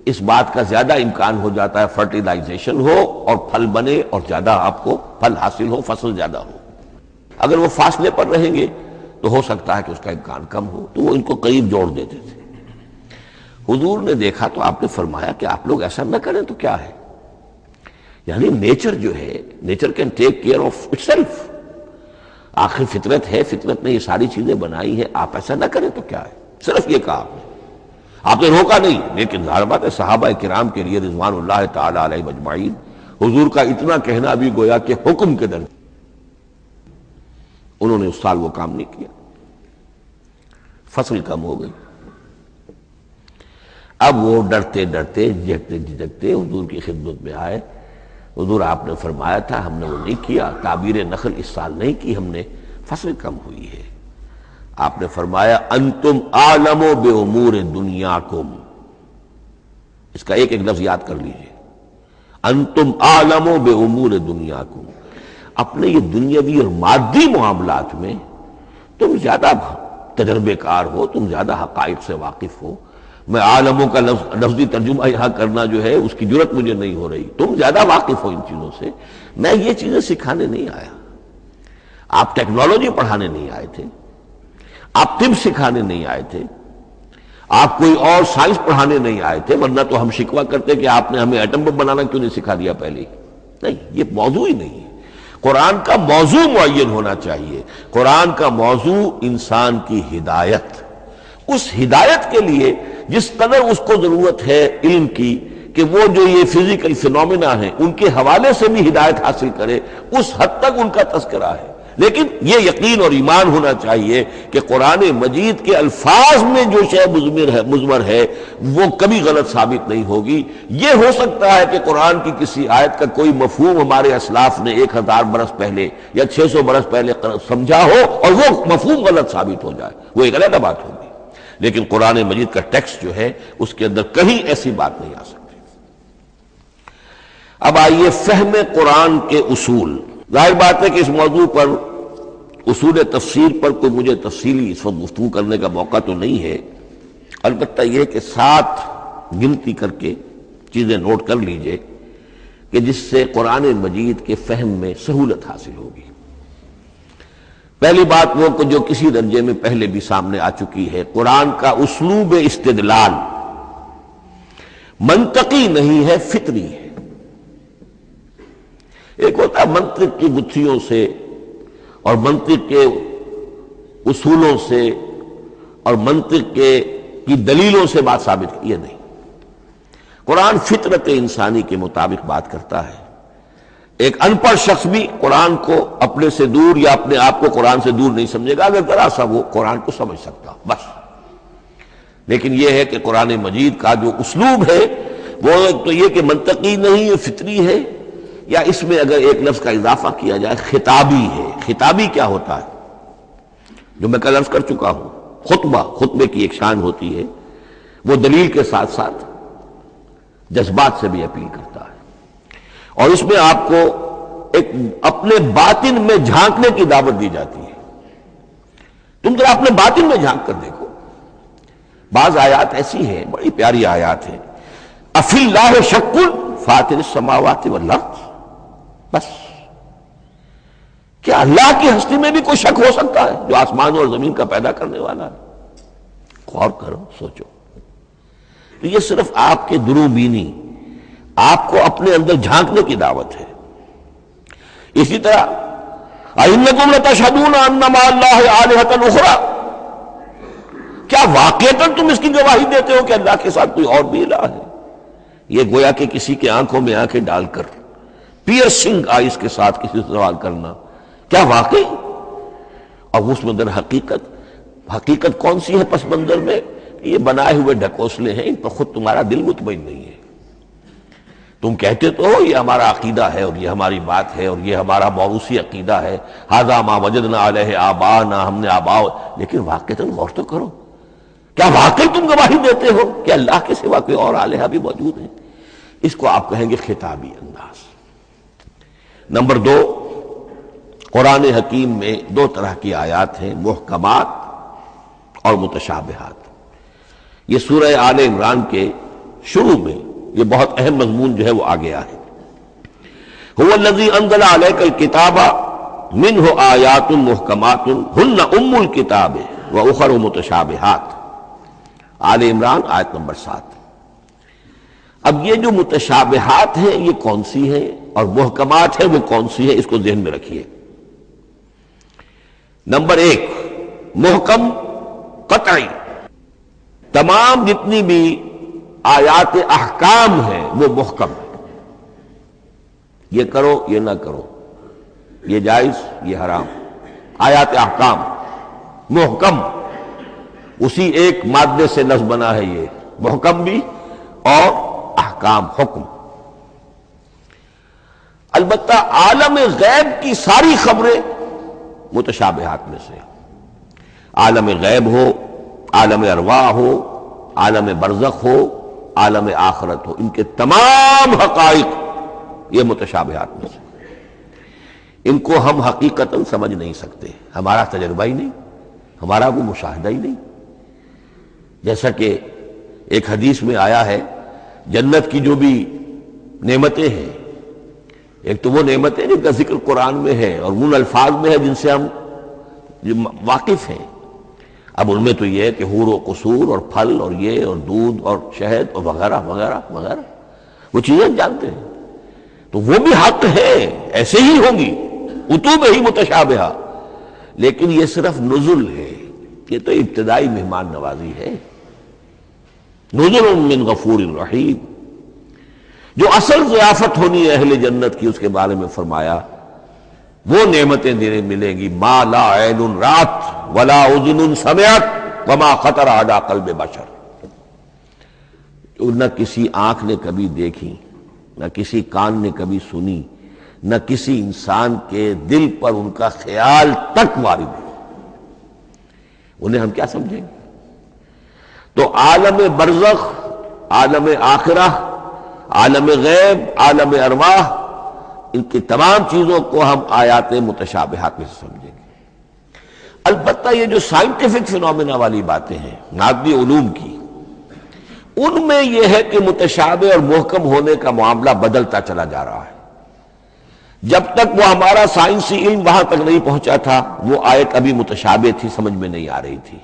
اس بات کا زیادہ امکان ہو جاتا ہے فرٹیلائزیشن ہو اور پھل بنے اور زیادہ آپ کو پھل حاصل ہو، فصل زیادہ ہو۔ اگر وہ فاصلے پر رہیں گے تو ہو سکتا ہے کہ اس کا امکان کم ہو، تو وہ ان کو قریب جوڑ دیتے تھے۔ حضور نے دیکھا تو آپ نے فرمایا کہ آپ لوگ ایسا نہ کریں تو کیا ہے، یعنی نیچر جو ہے، nature can take care of it self. آخر فطرت ہے، فطرت نے یہ ساری چیزیں بنائی ہیں، آپ ایسا نہ کریں تو کیا ہے؟ صرف یہ کہا آپ نے روکا نہیں، لیکن ظاہر بات ہے صحابہ کرام کے لیے رضوان اللہ تعالی علیہ مجمعین حضور کا اتنا کہنا بھی گویا کہ حکم کے درجے، انہوں نے اس سال وہ کام نہیں کیا، فصل کم ہو گئی۔ اب وہ ڈرتے ڈرتے جھجکتے جھجکتے حضور کی خدمت میں آئے۔ حضور آپ نے فرمایا تھا، ہم نے وہ نہیں کیا، تعبیر نخل اس سال نہیں کی ہم نے، فصل کم ہوئی ہے۔ آپ نے فرمایا انتم اعلم بامور دنیاکم، اس کا ایک ایک لفظ یاد کر لیجئے، انتم اعلم بامور دنیاکم، اپنے یہ دنیاوی اور مادی معاملات میں تم زیادہ تجربے کار ہو، تم زیادہ حقائق سے واقف ہو۔ میں عالموں کا لفظی ترجمہ یہاں کرنا جو ہے اس کی جرت مجھے نہیں ہو رہی، تم زیادہ واقف ہو ان چیزوں سے، میں یہ چیزیں سکھانے نہیں آیا۔ آپ ٹیکنالوجی پڑھانے نہیں آئے تھے، آپ طب سکھانے نہیں آئے تھے، آپ کوئی اور سائنس پڑھانے نہیں آئے تھے، ورنہ تو ہم شکوہ کرتے کہ آپ نے ہمیں ایٹم بم بنانا کیوں نہیں سکھا دیا پہلے ہی۔ نہیں، یہ موضوع ہی نہیں ہے۔ قرآن کا موضوع معین ہونا چاہیے۔ قرآن کا موضوع انسان کی ہدایت، اس ہدایت کے لیے جس قدر اس کو ضرورت ہے علم کی کہ وہ جو یہ فزیکل فینومینا ہیں ان کے حوالے سے بھی ہدایت حاصل کرے، اس حد تک ان کا تذکرہ ہے۔ لیکن یہ یقین اور ایمان ہونا چاہیے کہ قرآن مجید کے الفاظ میں جو شے مضمر ہے وہ کبھی غلط ثابت نہیں ہوگی۔ یہ ہو سکتا ہے کہ قرآن کی کسی آیت کا کوئی مفہوم ہمارے اسلاف نے 1000 برس پہلے یا 600 برس پہلے سمجھا ہو اور وہ مفہوم غلط ثابت ہو جائے، وہ ایک علیحدہ بات ہوگی، لیکن قرآن مجید کا ٹیکسٹ جو ہے اس کے اندر کہیں ایسی بات نہیں آ سکتی۔ اب آئیے فہم قرآن کے اصول۔ ظاہر بات ہے کہ اس موضوع پر اصول تفسیر پر کوئی مجھے تفصیلی اس وقت گفتگو کرنے کا موقع تو نہیں ہے، البتہ یہ کہ 7 گنتی کر کے چیزیں نوٹ کر لیجئے کہ جس سے قرآن مجید کے فہم میں سہولت حاصل ہوگی۔ پہلی بات وہ کہ جو کسی درجے میں پہلے بھی سامنے آ چکی ہے، قرآن کا اسلوب استدلال منطقی نہیں ہے، فطری ہے۔ ایک ہوتا ہے منطق کی گتھیوں سے اور منطق کے اصولوں سے اور منطق کی دلیلوں سے بات ثابت کی، یہ نہیں۔ قرآن فطرت انسانی کے مطابق بات کرتا ہے۔ ایک ان پڑھ شخص بھی قرآن کو اپنے سے دور یا اپنے آپ کو قرآن سے دور نہیں سمجھے گا اگر ذرا سا وہ قرآن کو سمجھ سکتا بس۔ لیکن یہ ہے کہ قرآن مجید کا جو اسلوب ہے وہ تو یہ کہ منطقی نہیں ہے، فطری ہے، یا اس میں اگر ایک لفظ کا اضافہ کیا جائے خطابی ہے۔ خطابی کیا ہوتا ہے؟ جو میں کل عرض کر چکا ہوں، خطبے کی ایک شان ہوتی ہے، وہ دلیل کے ساتھ ساتھ جذبات سے بھی اپیل کرتا ہے، اور اس میں آپ کو ایک اپنے باطن میں جھانکنے کی دعوت دی جاتی ہے۔ تم ذرا اپنے باطن میں جھانک کر دیکھو۔ بعض آیات ایسی ہیں، بڑی پیاری آیات ہیں، افی اللہ شک فاطر السماوات والارض، بس کیا اللہ کی ہستی میں بھی کوئی شک ہو سکتا ہے جو آسمان اور زمین کا پیدا کرنے والا ہے؟ غور کرو، سوچو۔ تو یہ صرف آپ کے درو بینی، آپ کو اپنے اندر جھانکنے کی دعوت ہے۔ اسی طرح اَإِنَّكُمْ لَتَشْهَدُونَ أَنَّ مَعَ اللَّهِ آلِهَةً أُخْرَىٰ، کیا واقعتاً تم اس کی گواہی دیتے ہو کہ اللہ کے ساتھ کوئی اور بھی الہ ہے؟ یہ گویا کہ کسی کے آنکھوں میں آنکھیں ڈال کر پیئرسنگ آئیز کے ساتھ کسی سے سوال کرنا، کیا واقعی؟ اور اس میں در حقیقت کون سی ہے پس منظر میں؟ یہ بنائے ہوئے ڈھکوسلے ہیں، ان پر خود تمہارا دل مطمئن نہیں ہے۔ تم کہتے تو ہو یہ ہمارا عقیدہ ہے اور یہ ہماری بات ہے اور یہ ہمارا موروثی عقیدہ ہے، ھذا ما وجدنا علیہ آباءنا، ہم نے آباء، لیکن واقعتاً غور تو کرو، کیا واقعی تم گواہی دیتے ہو کہ اللہ کے سوا کوئی اور الہ بھی موجود ہے؟ اس کو آپ کہیں گے خطابی انداز۔ نمبر 2، قرآن حکیم میں 2 طرح کی آیات ہیں، محکمات اور متشابہات۔ یہ سورہ آل عمران کے شروع میں یہ بہت اہم مضمون جو ہے وہ آ گیا ہے۔ هو الذی انزل علیک الکتاب منہ آیات محکمات ہن ام الکتاب واخر متشابہات، آل عمران آیت نمبر 7۔ اب یہ جو متشابہات ہیں یہ کون سی ہیں اور محکمات ہیں وہ کون سی ہیں، اس کو ذہن میں رکھیے۔ نمبر 1 محکم قطعی، تمام جتنی بھی آیات احکام ہیں وہ محکم ہے، یہ کرو یہ نہ کرو، یہ جائز یہ حرام، آیات احکام محکم، اسی ایک مادے سے لفظ بنا ہے یہ محکم بھی اور احکام حکم۔ البتہ عالم غیب کی ساری خبریں متشابہات میں سے، عالم غیب ہو، عالم ارواح ہو، عالم برزخ ہو، عالم آخرت ہو، ان کے تمام حقائق یہ متشابہات میں سے، ان کو ہم حقیقتاً سمجھ نہیں سکتے، ہمارا تجربہ ہی نہیں، ہمارا کوئی مشاہدہ ہی نہیں۔ جیسا کہ ایک حدیث میں آیا ہے جنت کی جو بھی نعمتیں ہیں، ایک تو وہ نعمتیں جن کا ذکر قرآن میں ہے اور ان الفاظ میں ہے جن سے ہم واقف ہیں، اب ان میں تو یہ ہے کہ حور و قصور اور پھل اور یہ اور دودھ اور شہد اور وغیرہ وغیرہ وغیرہ، وہ چیزیں ہم جانتے ہیں، تو وہ بھی حق ہے، ایسے ہی ہوں گی، اتوب ہی متشابہہ، لیکن یہ صرف نزل ہے، یہ تو ابتدائی مہمان نوازی ہے، نزل من غفور رحیم۔ جو اصل ضیافت ہونی ہے اہل جنت کی، اس کے بارے میں فرمایا وہ نعمتیں دینے ملیں گی، ما لا عین رات ولا اذن سمعت وما خطر علی قلب بشر، نہ کسی آنکھ نے کبھی دیکھی، نہ کسی کان نے کبھی سنی، نہ کسی انسان کے دل پر ان کا خیال تک وارد ہو، انہیں ہم کیا سمجھیں گے؟ تو عالم برزخ، عالم آخرہ، عالم غیب، عالم ارواح، ان کی تمام چیزوں کو ہم آیات متشابہات میں سے سمجھیں گے۔ البتہ یہ جو سائنٹیفک فینومینا والی باتیں ہیں مادی علوم کی، ان میں یہ ہے کہ متشابہ اور محکم ہونے کا معاملہ بدلتا چلا جا رہا ہے۔ جب تک وہ ہمارا سائنسی علم وہاں تک نہیں پہنچا تھا وہ آیت ابھی متشابہ تھی، سمجھ میں نہیں آ رہی تھی،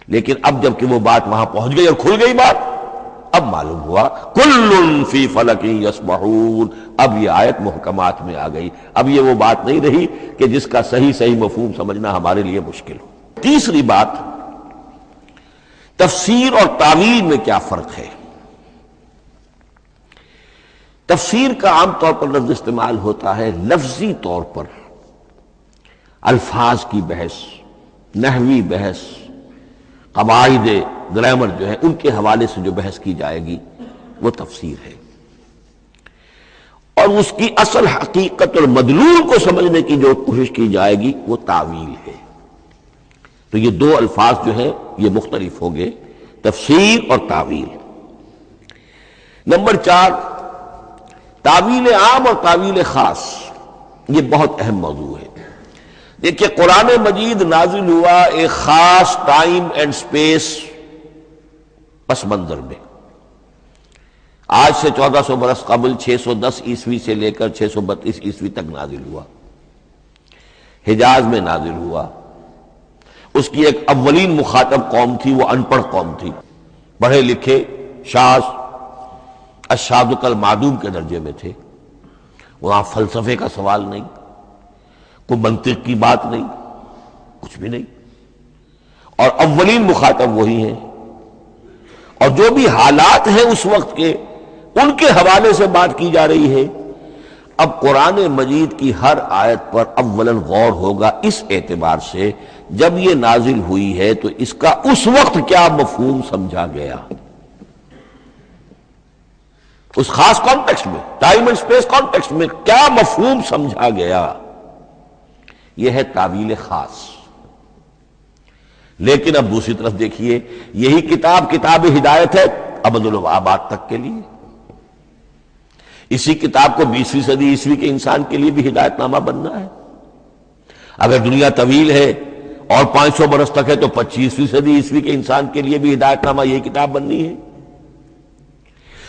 لیکن اب جب کہ وہ بات وہاں پہنچ گئی اور کھل گئی بات، اب معلوم ہوا کل فی فلک یسبحون، اب یہ آیت محکمات میں آ گئی، اب یہ وہ بات نہیں رہی کہ جس کا صحیح مفہوم سمجھنا ہمارے لیے مشکل ہو۔ تیسری بات، تفسیر اور تعویل میں کیا فرق ہے؟ تفسیر کا عام طور پر لفظ استعمال ہوتا ہے لفظی طور پر، الفاظ کی بحث، نحوی بحث، قواعد گرامر جو ہے ان کے حوالے سے جو بحث کی جائے گی وہ تفسیر ہے، اور اس کی اصل حقیقت اور مدلول کو سمجھنے کی جو کوشش کی جائے گی وہ تعویل ہے۔ تو یہ دو الفاظ جو ہیں یہ مختلف ہوں گے، تفسیر اور تعویل۔ نمبر 4، تعویل عام اور تعویل خاص، یہ بہت اہم موضوع ہے۔ دیکھیے قرآن مجید نازل ہوا ایک خاص ٹائم اینڈ سپیس پس منظر میں، آج سے 1400 برس قبل 610 عیسوی سے لے کر 632 عیسوی تک نازل ہوا، حجاز میں نازل ہوا۔ اس کی ایک اولین مخاطب قوم تھی، وہ ان پڑھ قوم تھی، پڑھے لکھے شاذ الشاذ کالمعدوم کے درجے میں تھے، وہاں فلسفے کا سوال نہیں، کوئی منطق کی بات نہیں، کچھ بھی نہیں، اور اولین مخاطب وہی ہیں، اور جو بھی حالات ہیں اس وقت کے ان کے حوالے سے بات کی جا رہی ہے۔ اب قرآن مجید کی ہر آیت پر اولاً غور ہوگا اس اعتبار سے جب یہ نازل ہوئی ہے تو اس کا اس وقت کیا مفہوم سمجھا گیا، اس خاص کانٹیکسٹ میں، ٹائم اینڈ سپیس کانٹیکسٹ میں کیا مفہوم سمجھا گیا، یہ ہے تعویل خاص۔ لیکن اب دوسری طرف دیکھیے، یہی کتاب ہدایت ہے ابد الآباد تک کے لیے، اسی کتاب کو 20ویں صدی عیسوی کے انسان کے لیے بھی ہدایت نامہ بننا ہے۔ اگر دنیا طویل ہے اور 500 برس تک ہے تو 25ویں صدی عیسوی کے انسان کے لیے بھی ہدایت نامہ یہی کتاب بننی ہے۔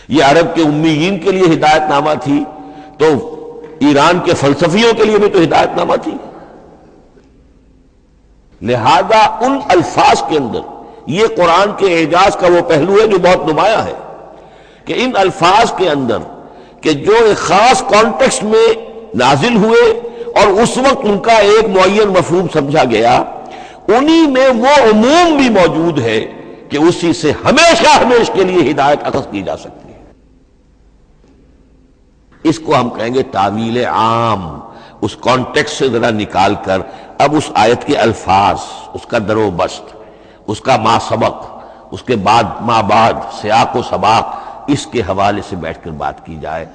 یہ عرب کے امیین کے لیے ہدایت نامہ تھی تو ایران کے فلسفیوں کے لیے بھی تو ہدایت نامہ تھی۔ لہذا ان الفاظ کے اندر یہ قرآن کے اعجاز کا وہ پہلو ہے جو بہت نمایاں ہے کہ ان الفاظ کے اندر کہ جو ایک خاص کانٹیکسٹ میں نازل ہوئے اور اس وقت ان کا ایک معین مفہوم سمجھا گیا، انہی میں وہ عموم بھی موجود ہے کہ اسی سے ہمیشہ ہمیشہ کے لیے ہدایت اخذ کی جا سکتی ہے۔ اس کو ہم کہیں گے تعویل عام، اس کانٹیکس سے ذرا نکال کر اب اس آیت کے الفاظ، اس کا در و بست، اس کا ما سبق، اس کے بعد ما بعد، سیاق و سباق، اس کے حوالے سے بیٹھ کر بات کی جائے۔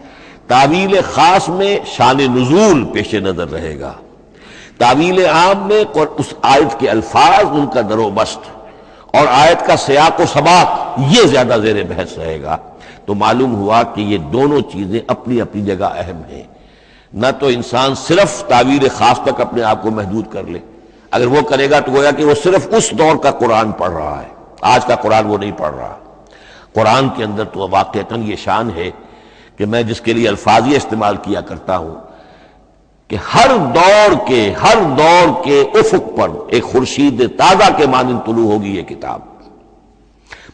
تعویل خاص میں شان نزول پیش نظر رہے گا، تعویل عام میں اس آیت کے الفاظ، ان کا در و بست اور آیت کا سیاق و سباق، یہ زیادہ زیر بحث رہے گا۔ تو معلوم ہوا کہ یہ دونوں چیزیں اپنی اپنی جگہ اہم ہیں۔ نہ تو انسان صرف تعویل خاص تک اپنے آپ کو محدود کر لے، اگر وہ کرے گا تو گویا کہ وہ صرف اس دور کا قرآن پڑھ رہا ہے، آج کا قرآن وہ نہیں پڑھ رہا۔ قرآن کے اندر تو واقعتاً یہ شان ہے کہ میں جس کے لیے الفاظ یہ استعمال کیا کرتا ہوں کہ ہر دور کے افق پر ایک خورشید تازہ کے مانند طلوع ہوگی یہ کتاب۔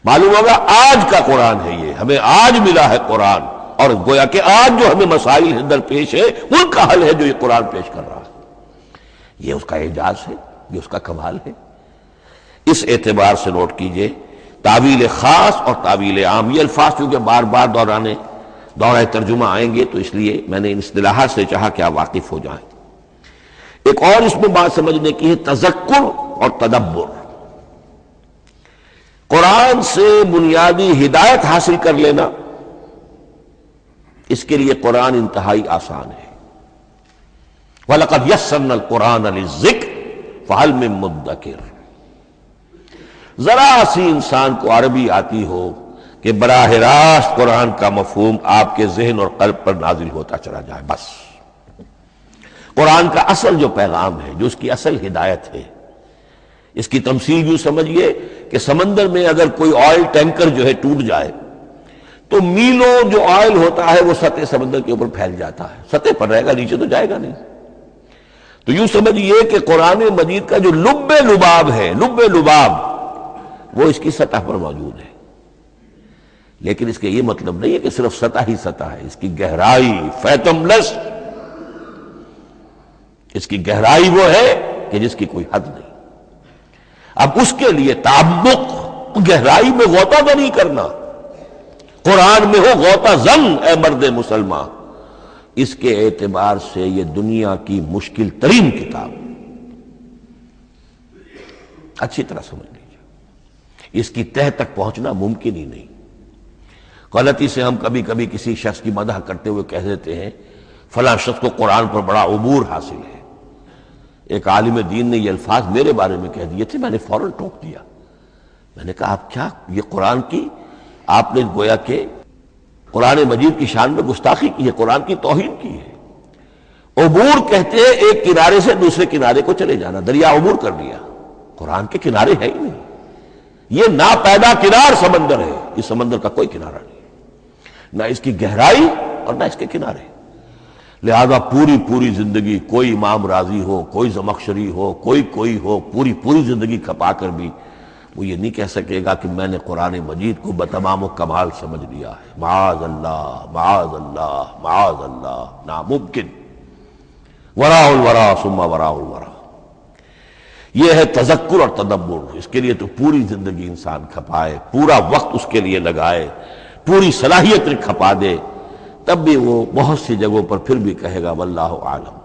معلوم ہوگا آج کا قرآن ہے، یہ ہمیں آج ملا ہے قرآن، اور گویا کہ آج جو ہمیں مسائل درپیش ہے ان کا حل ہے جو یہ قرآن پیش کر رہا ہے۔ یہ اس کا اعجاز ہے، یہ اس کا کمال ہے۔ اس اعتبار سے نوٹ کیجئے تعویل خاص اور تعویل عام، یہ الفاظ چونکہ بار بار دورہ ترجمہ آئیں گے تو اس لیے میں نے ان اصطلاحات سے چاہا کہ آپ واقف ہو جائیں۔ ایک اور اس میں بات سمجھنے کی ہے تذکر اور تدبر۔ قرآن سے بنیادی ہدایت حاصل کر لینا، اس کے لیے قرآن انتہائی آسان ہے۔ وَلَقَدْ يَسَّرْنَا الْقُرْآنَ لِلذِّكْرِ فَهَلْ مِن مُدَّكِرٍ۔ ذرا سی انسان کو عربی آتی ہو کہ براہ راست قرآن کا مفہوم آپ کے ذہن اور قلب پر نازل ہوتا چلا جائے، بس قرآن کا اصل جو پیغام ہے، جو اس کی اصل ہدایت ہے، اس کی تمثیل یوں سمجھیے کہ سمندر میں اگر کوئی آئل ٹینکر جو ہے ٹوٹ جائے تو میلوں جو آئل ہوتا ہے وہ سطح سمندر کے اوپر پھیل جاتا ہے، سطح پر رہے گا، نیچے تو جائے گا نہیں۔ تو یوں سمجھیے کہ قرآن مجید کا جو لب لباب ہے، لب لباب، وہ اس کی سطح پر موجود ہے، لیکن اس کے یہ مطلب نہیں ہے کہ صرف سطح ہی سطح ہے، اس کی گہرائی فیتم لس، اس کی گہرائی وہ ہے کہ جس کی کوئی حد نہیں۔ اب اس کے لیے تعمق، گہرائی میں غوطہ تو نہیں کرنا، قرآن میں ہو غوطہ زن اے مرد مسلمان، اس کے اعتبار سے یہ دنیا کی مشکل ترین کتاب، اچھی طرح سمجھ لیجیے، اس کی تہ تک پہنچنا ممکن ہی نہیں۔ غلطی سے ہم کبھی کبھی کسی شخص کی مدح کرتے ہوئے کہہ دیتے ہیں فلاں شخص کو قرآن پر بڑا عبور حاصل ہے۔ ایک عالم دین نے یہ الفاظ میرے بارے میں کہہ دیے تھے، میں نے فوراً ٹوک دیا، میں نے کہا آپ کیا، یہ قرآن کی آپ نے گویا کہ قرآن مجید کی شان میں گستاخی کی ہے، قرآن کی توہین کی ہے۔ عبور کہتے ہیں ایک کنارے سے دوسرے کنارے کو چلے جانا، دریا عبور کر لیا، قرآن کے کنارے ہے ہی نہیں، یہ ناپیدا کنار سمندر ہے، اس سمندر کا کوئی کنارہ نہیں، نہ اس کی گہرائی اور نہ اس کے کنارے۔ لہذا پوری زندگی کوئی امام راضی ہو، کوئی زمخشری ہو، کوئی ہو، پوری زندگی کھپا کر بھی وہ یہ نہیں کہہ سکے گا کہ میں نے قرآن مجید کو بتمام و کمال سمجھ لیا ہے۔ معاذ اللہ، معاذ اللہ، معاذ اللہ، ناممکن۔ وراء الورا ثم وراء الورا، یہ ہے تذکر اور تدبر۔ اس کے لیے تو پوری زندگی انسان کھپائے، پورا وقت اس کے لیے لگائے، پوری صلاحیت کھپا دے، تب بھی وہ بہت سی جگہوں پر پھر بھی کہے گا واللہ عالم۔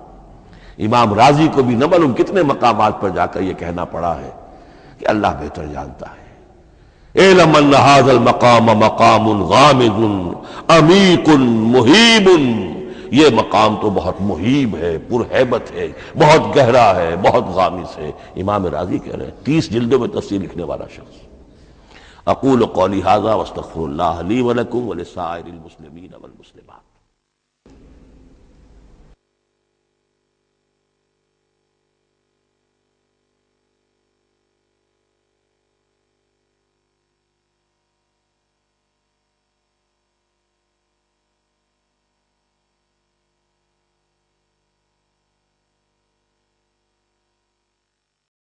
امام رازی کو بھی نہ معلوم کتنے مقامات پر جا کر یہ کہنا پڑا ہے کہ اللہ بہتر جانتا ہے۔ اعلم ان ھذا المقام مقام غامض عمیق محیب، یہ مقام تو بہت محیب ہے، پرہیبت ہے، بہت گہرا ہے، بہت غامض ہے۔ امام رازی کہہ رہے ہیں، 30 جلدوں میں تفسیر لکھنے والا شخص۔ اقول قولی ھذا واستغفر اللہ لی ولکم ولسائر المسلمین والمسلمات۔